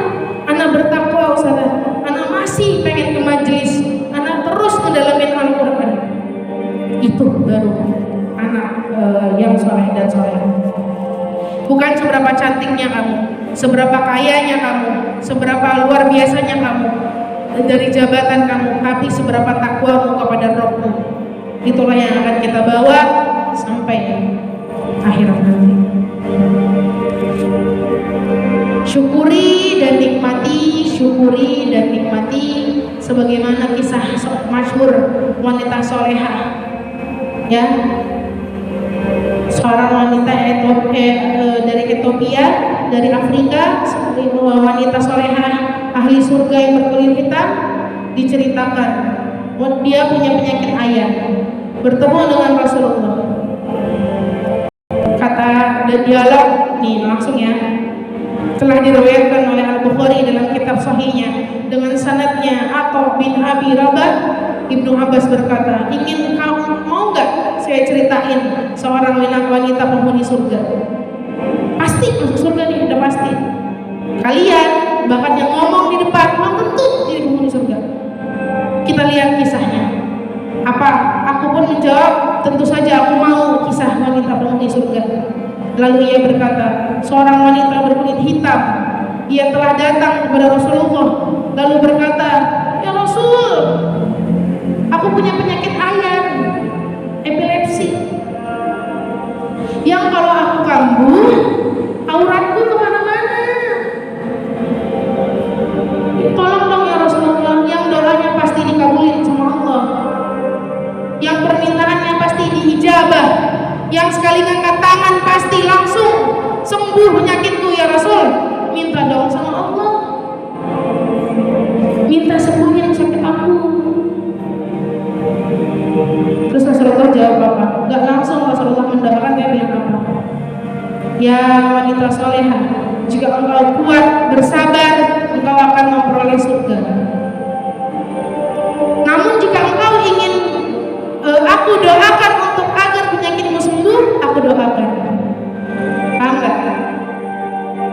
anak bertakwa Ustazah, anak masih pengen ke majelis, anak terus ngedalamin Al-Quran. Itu baru anak yang soleh dan soleh. Bukan seberapa cantiknya kamu, seberapa kayanya kamu, seberapa luar biasanya kamu dari jabatan kamu, tapi seberapa takwamu kepada Rabbmu. Itulah yang akan kita bawa sampai akhirat nanti. Syukuri dan nikmati, syukuri dan nikmati, sebagaimana kisah masyhur wanita solehah, ya, seorang wanita dari Ethiopia, dari Afrika, wanita solehah ahli surga yang berkulit hitam. Diceritakan dia punya penyakit ayan, bertemu dengan Rasulullah. Kata dan dialog nih langsung ya, telah diriwayatkan oleh Al-Bukhari dalam kitab sahihnya dengan sanadnya. Atha bin Abi Rabah Ibnu Abbas berkata, ingin kamu mau nggak saya ceritain seorang wanita penghuni surga? Pasti masuk surga nih, udah pasti. Kalian bahkan yang ngomong di depan belum tentu jadi penghuni surga. Kita lihat kisahnya. Apa? Aku pun menjawab, tentu saja aku mau kisah wanita penghuni surga. Lalu ia berkata, seorang wanita berkulit hitam, ia telah datang kepada Rasulullah lalu berkata, ya Rasul, aku punya penyakit ayan, epilepsi, yang kalau aku kambuh auratku kemana-mana. Tolong dong ya Rasulullah, yang doanya pasti dikabulin sama Allah, yang permintaannya pasti diijabah, yang sekali ngangkat tangan pasti langsung sembuh penyakitku ya Rasul. Minta dong sama Allah, minta sembuhin sakit aku. Terus Rasulullah jawab apa? Gak langsung Rasulullah mendoakan, dia bilang apa? Ya wanita solehah, jika engkau kuat bersabar, engkau akan memperoleh surga. Namun jika engkau ingin aku doakan untuk agar penyakitmu sembuh, aku doakan. Paham gak?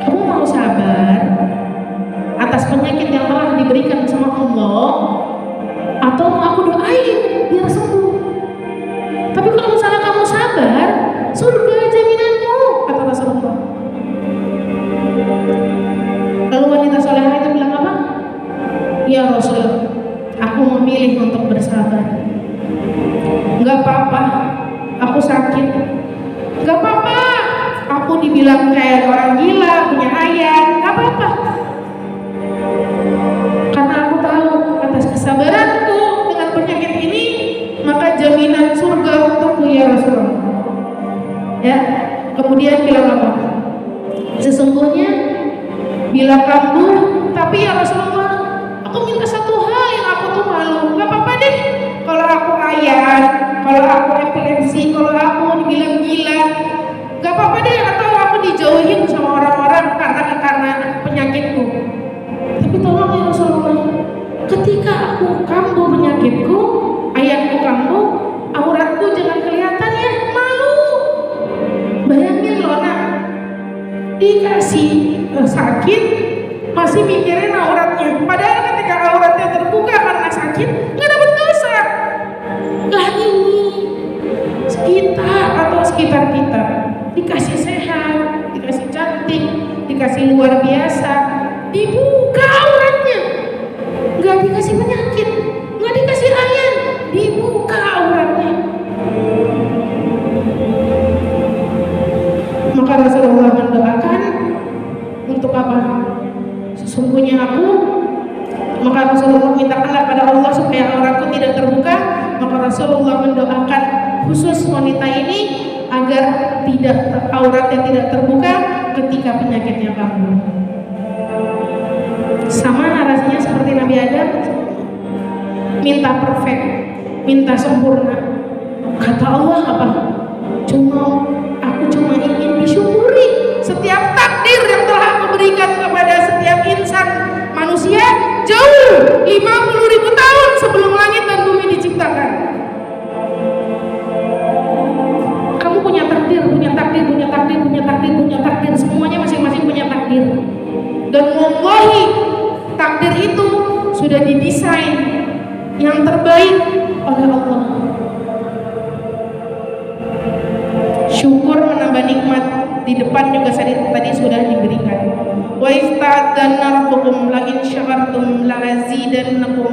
Kamu mau sabar atas penyakit yang telah diberikan sama Allah, atau mau aku doain biar sembuh? Tapi kalau misalnya kamu sabar, surga jaminanmu, kata Rasulullah. Lalu wanita solehah itu bilang apa? Ya Rasul, aku memilih untuk bersabar. Gak apa-apa, aku sakit. Gak apa-apa, aku dibilang kayak orang gila, punya ayan. Gak apa-apa, karena aku tahu atas kesabaranku dengan penyakit ini, maka jaminan surga untukku ya Rasulullah. Ya, kemudian bilang apa? Sesungguhnya bila kambuh, tapi ya Rasulullah, aku minta satu hal yang aku tuh malu. Gak apa-apa deh kalau aku ayan, kalau aku epilepsi, kalau aku dibilang gila, gak apa-apa deh, atau aku dijauhin sama orang-orang karena penyakitku. Tapi tolong ya Rasulullah, ketika aku kambuh penyakitku, ayatku kambuh, auratku jangan kelihatan ya, malu. Bayangin loh nak, dikasih sakit masih mikirin auratnya, padahal ketika auratnya terbuka karena sakit nggak dapat dosa. Lah ini kita atau sekitar kita dikasih sehat, dikasih cantik, dikasih luar biasa, dibuka auratnya, nggak dikasih penyakit, nggak dikasih ayan, dibuka auratnya. Maka Rasulullah mendoakan untuk apa? Sesungguhnya aku, maka Rasulullah mintakanlah pada Allah supaya auratku tidak terbuka. Maka Rasulullah mendoakan khusus wanita ini agar auratnya tidak terbuka ketika penyakitnya kambuh. Sama narasinya seperti Nabi Adam, minta perfect, minta sempurna. Kata Allah apa? Aku cuma ingin disyukuri setiap takdir yang telah aku berikan kepada setiap insan manusia jauh 50.000 tahun sebelum langit dan bumi diciptakan. Kamu punya takdir, semuanya masing-masing punya takdir. Dan wallahi takdir itu sudah didesain yang terbaik oleh Allah. Syukur menambah nikmat, di depan juga tadi sudah diberikan. Wa ista'adzana rabbukum la in syakartum la azidannakum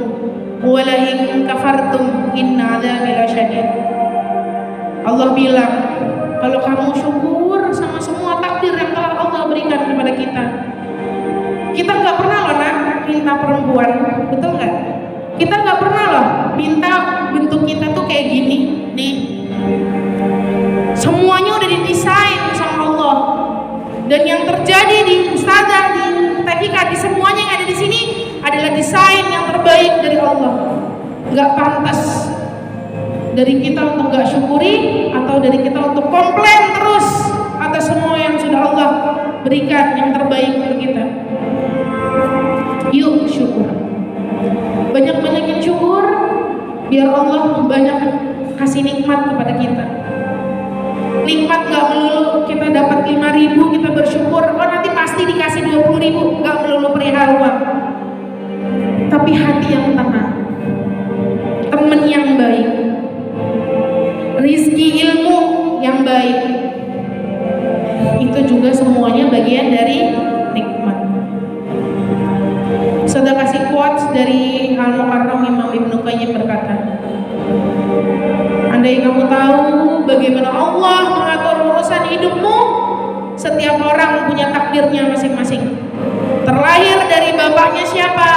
wa la in kafartum inna 'adzabi lasyadid. Allah bilang, kalau kamu syukur sama semua takdir yang telah Allah berikan kepada kita. Kita nggak pernah loh nak minta perempuan, betul nggak? Kita nggak pernah loh minta bentuk kita tuh kayak gini, nih. Semuanya udah didesain sama Allah. Dan yang terjadi di ustazah, di teknika, di semuanya yang ada di sini adalah desain yang terbaik dari Allah. Nggak pantas dari kita untuk nggak syukuri atau dari kita untuk komplain terus atas semua yang sudah Allah berikan yang terbaik untuk kita. Yuk syukur, banyak-banyakin syukur biar Allah banyak kasih nikmat kepada kita. Nikmat gak melulu kita dapat 5.000 kita bersyukur, oh nanti pasti dikasih 20.000, gak melulu perihal uang. Tapi hati yang tenang, teman yang baik, rizki ilmu yang baik, itu juga semuanya bagian dari nikmat. Sudah kasih quotes dari Al-Mukarram Imam Ibnu Qayyim berkata, andai kamu tahu bagaimana Allah mengatur urusan hidupmu, setiap orang punya takdirnya masing-masing. Terlahir dari bapaknya siapa,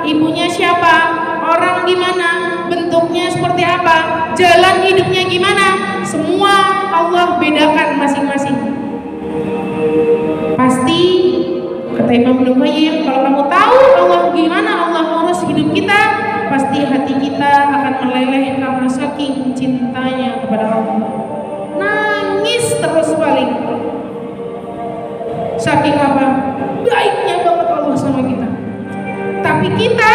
ibunya siapa, orang gimana, bentuknya seperti apa, jalan hidupnya gimana, semua Allah bedakan masing-masing. Pasti kata Imam Ibnu Qayyim, kalau kamu tahu Allah gimana Allah ngurus hidup kita, pasti hati kita akan meleleh karena saking cintanya kepada Allah. Nangis terus balik. Saking apa? Baiknya banget Allah sama kita. Tapi kita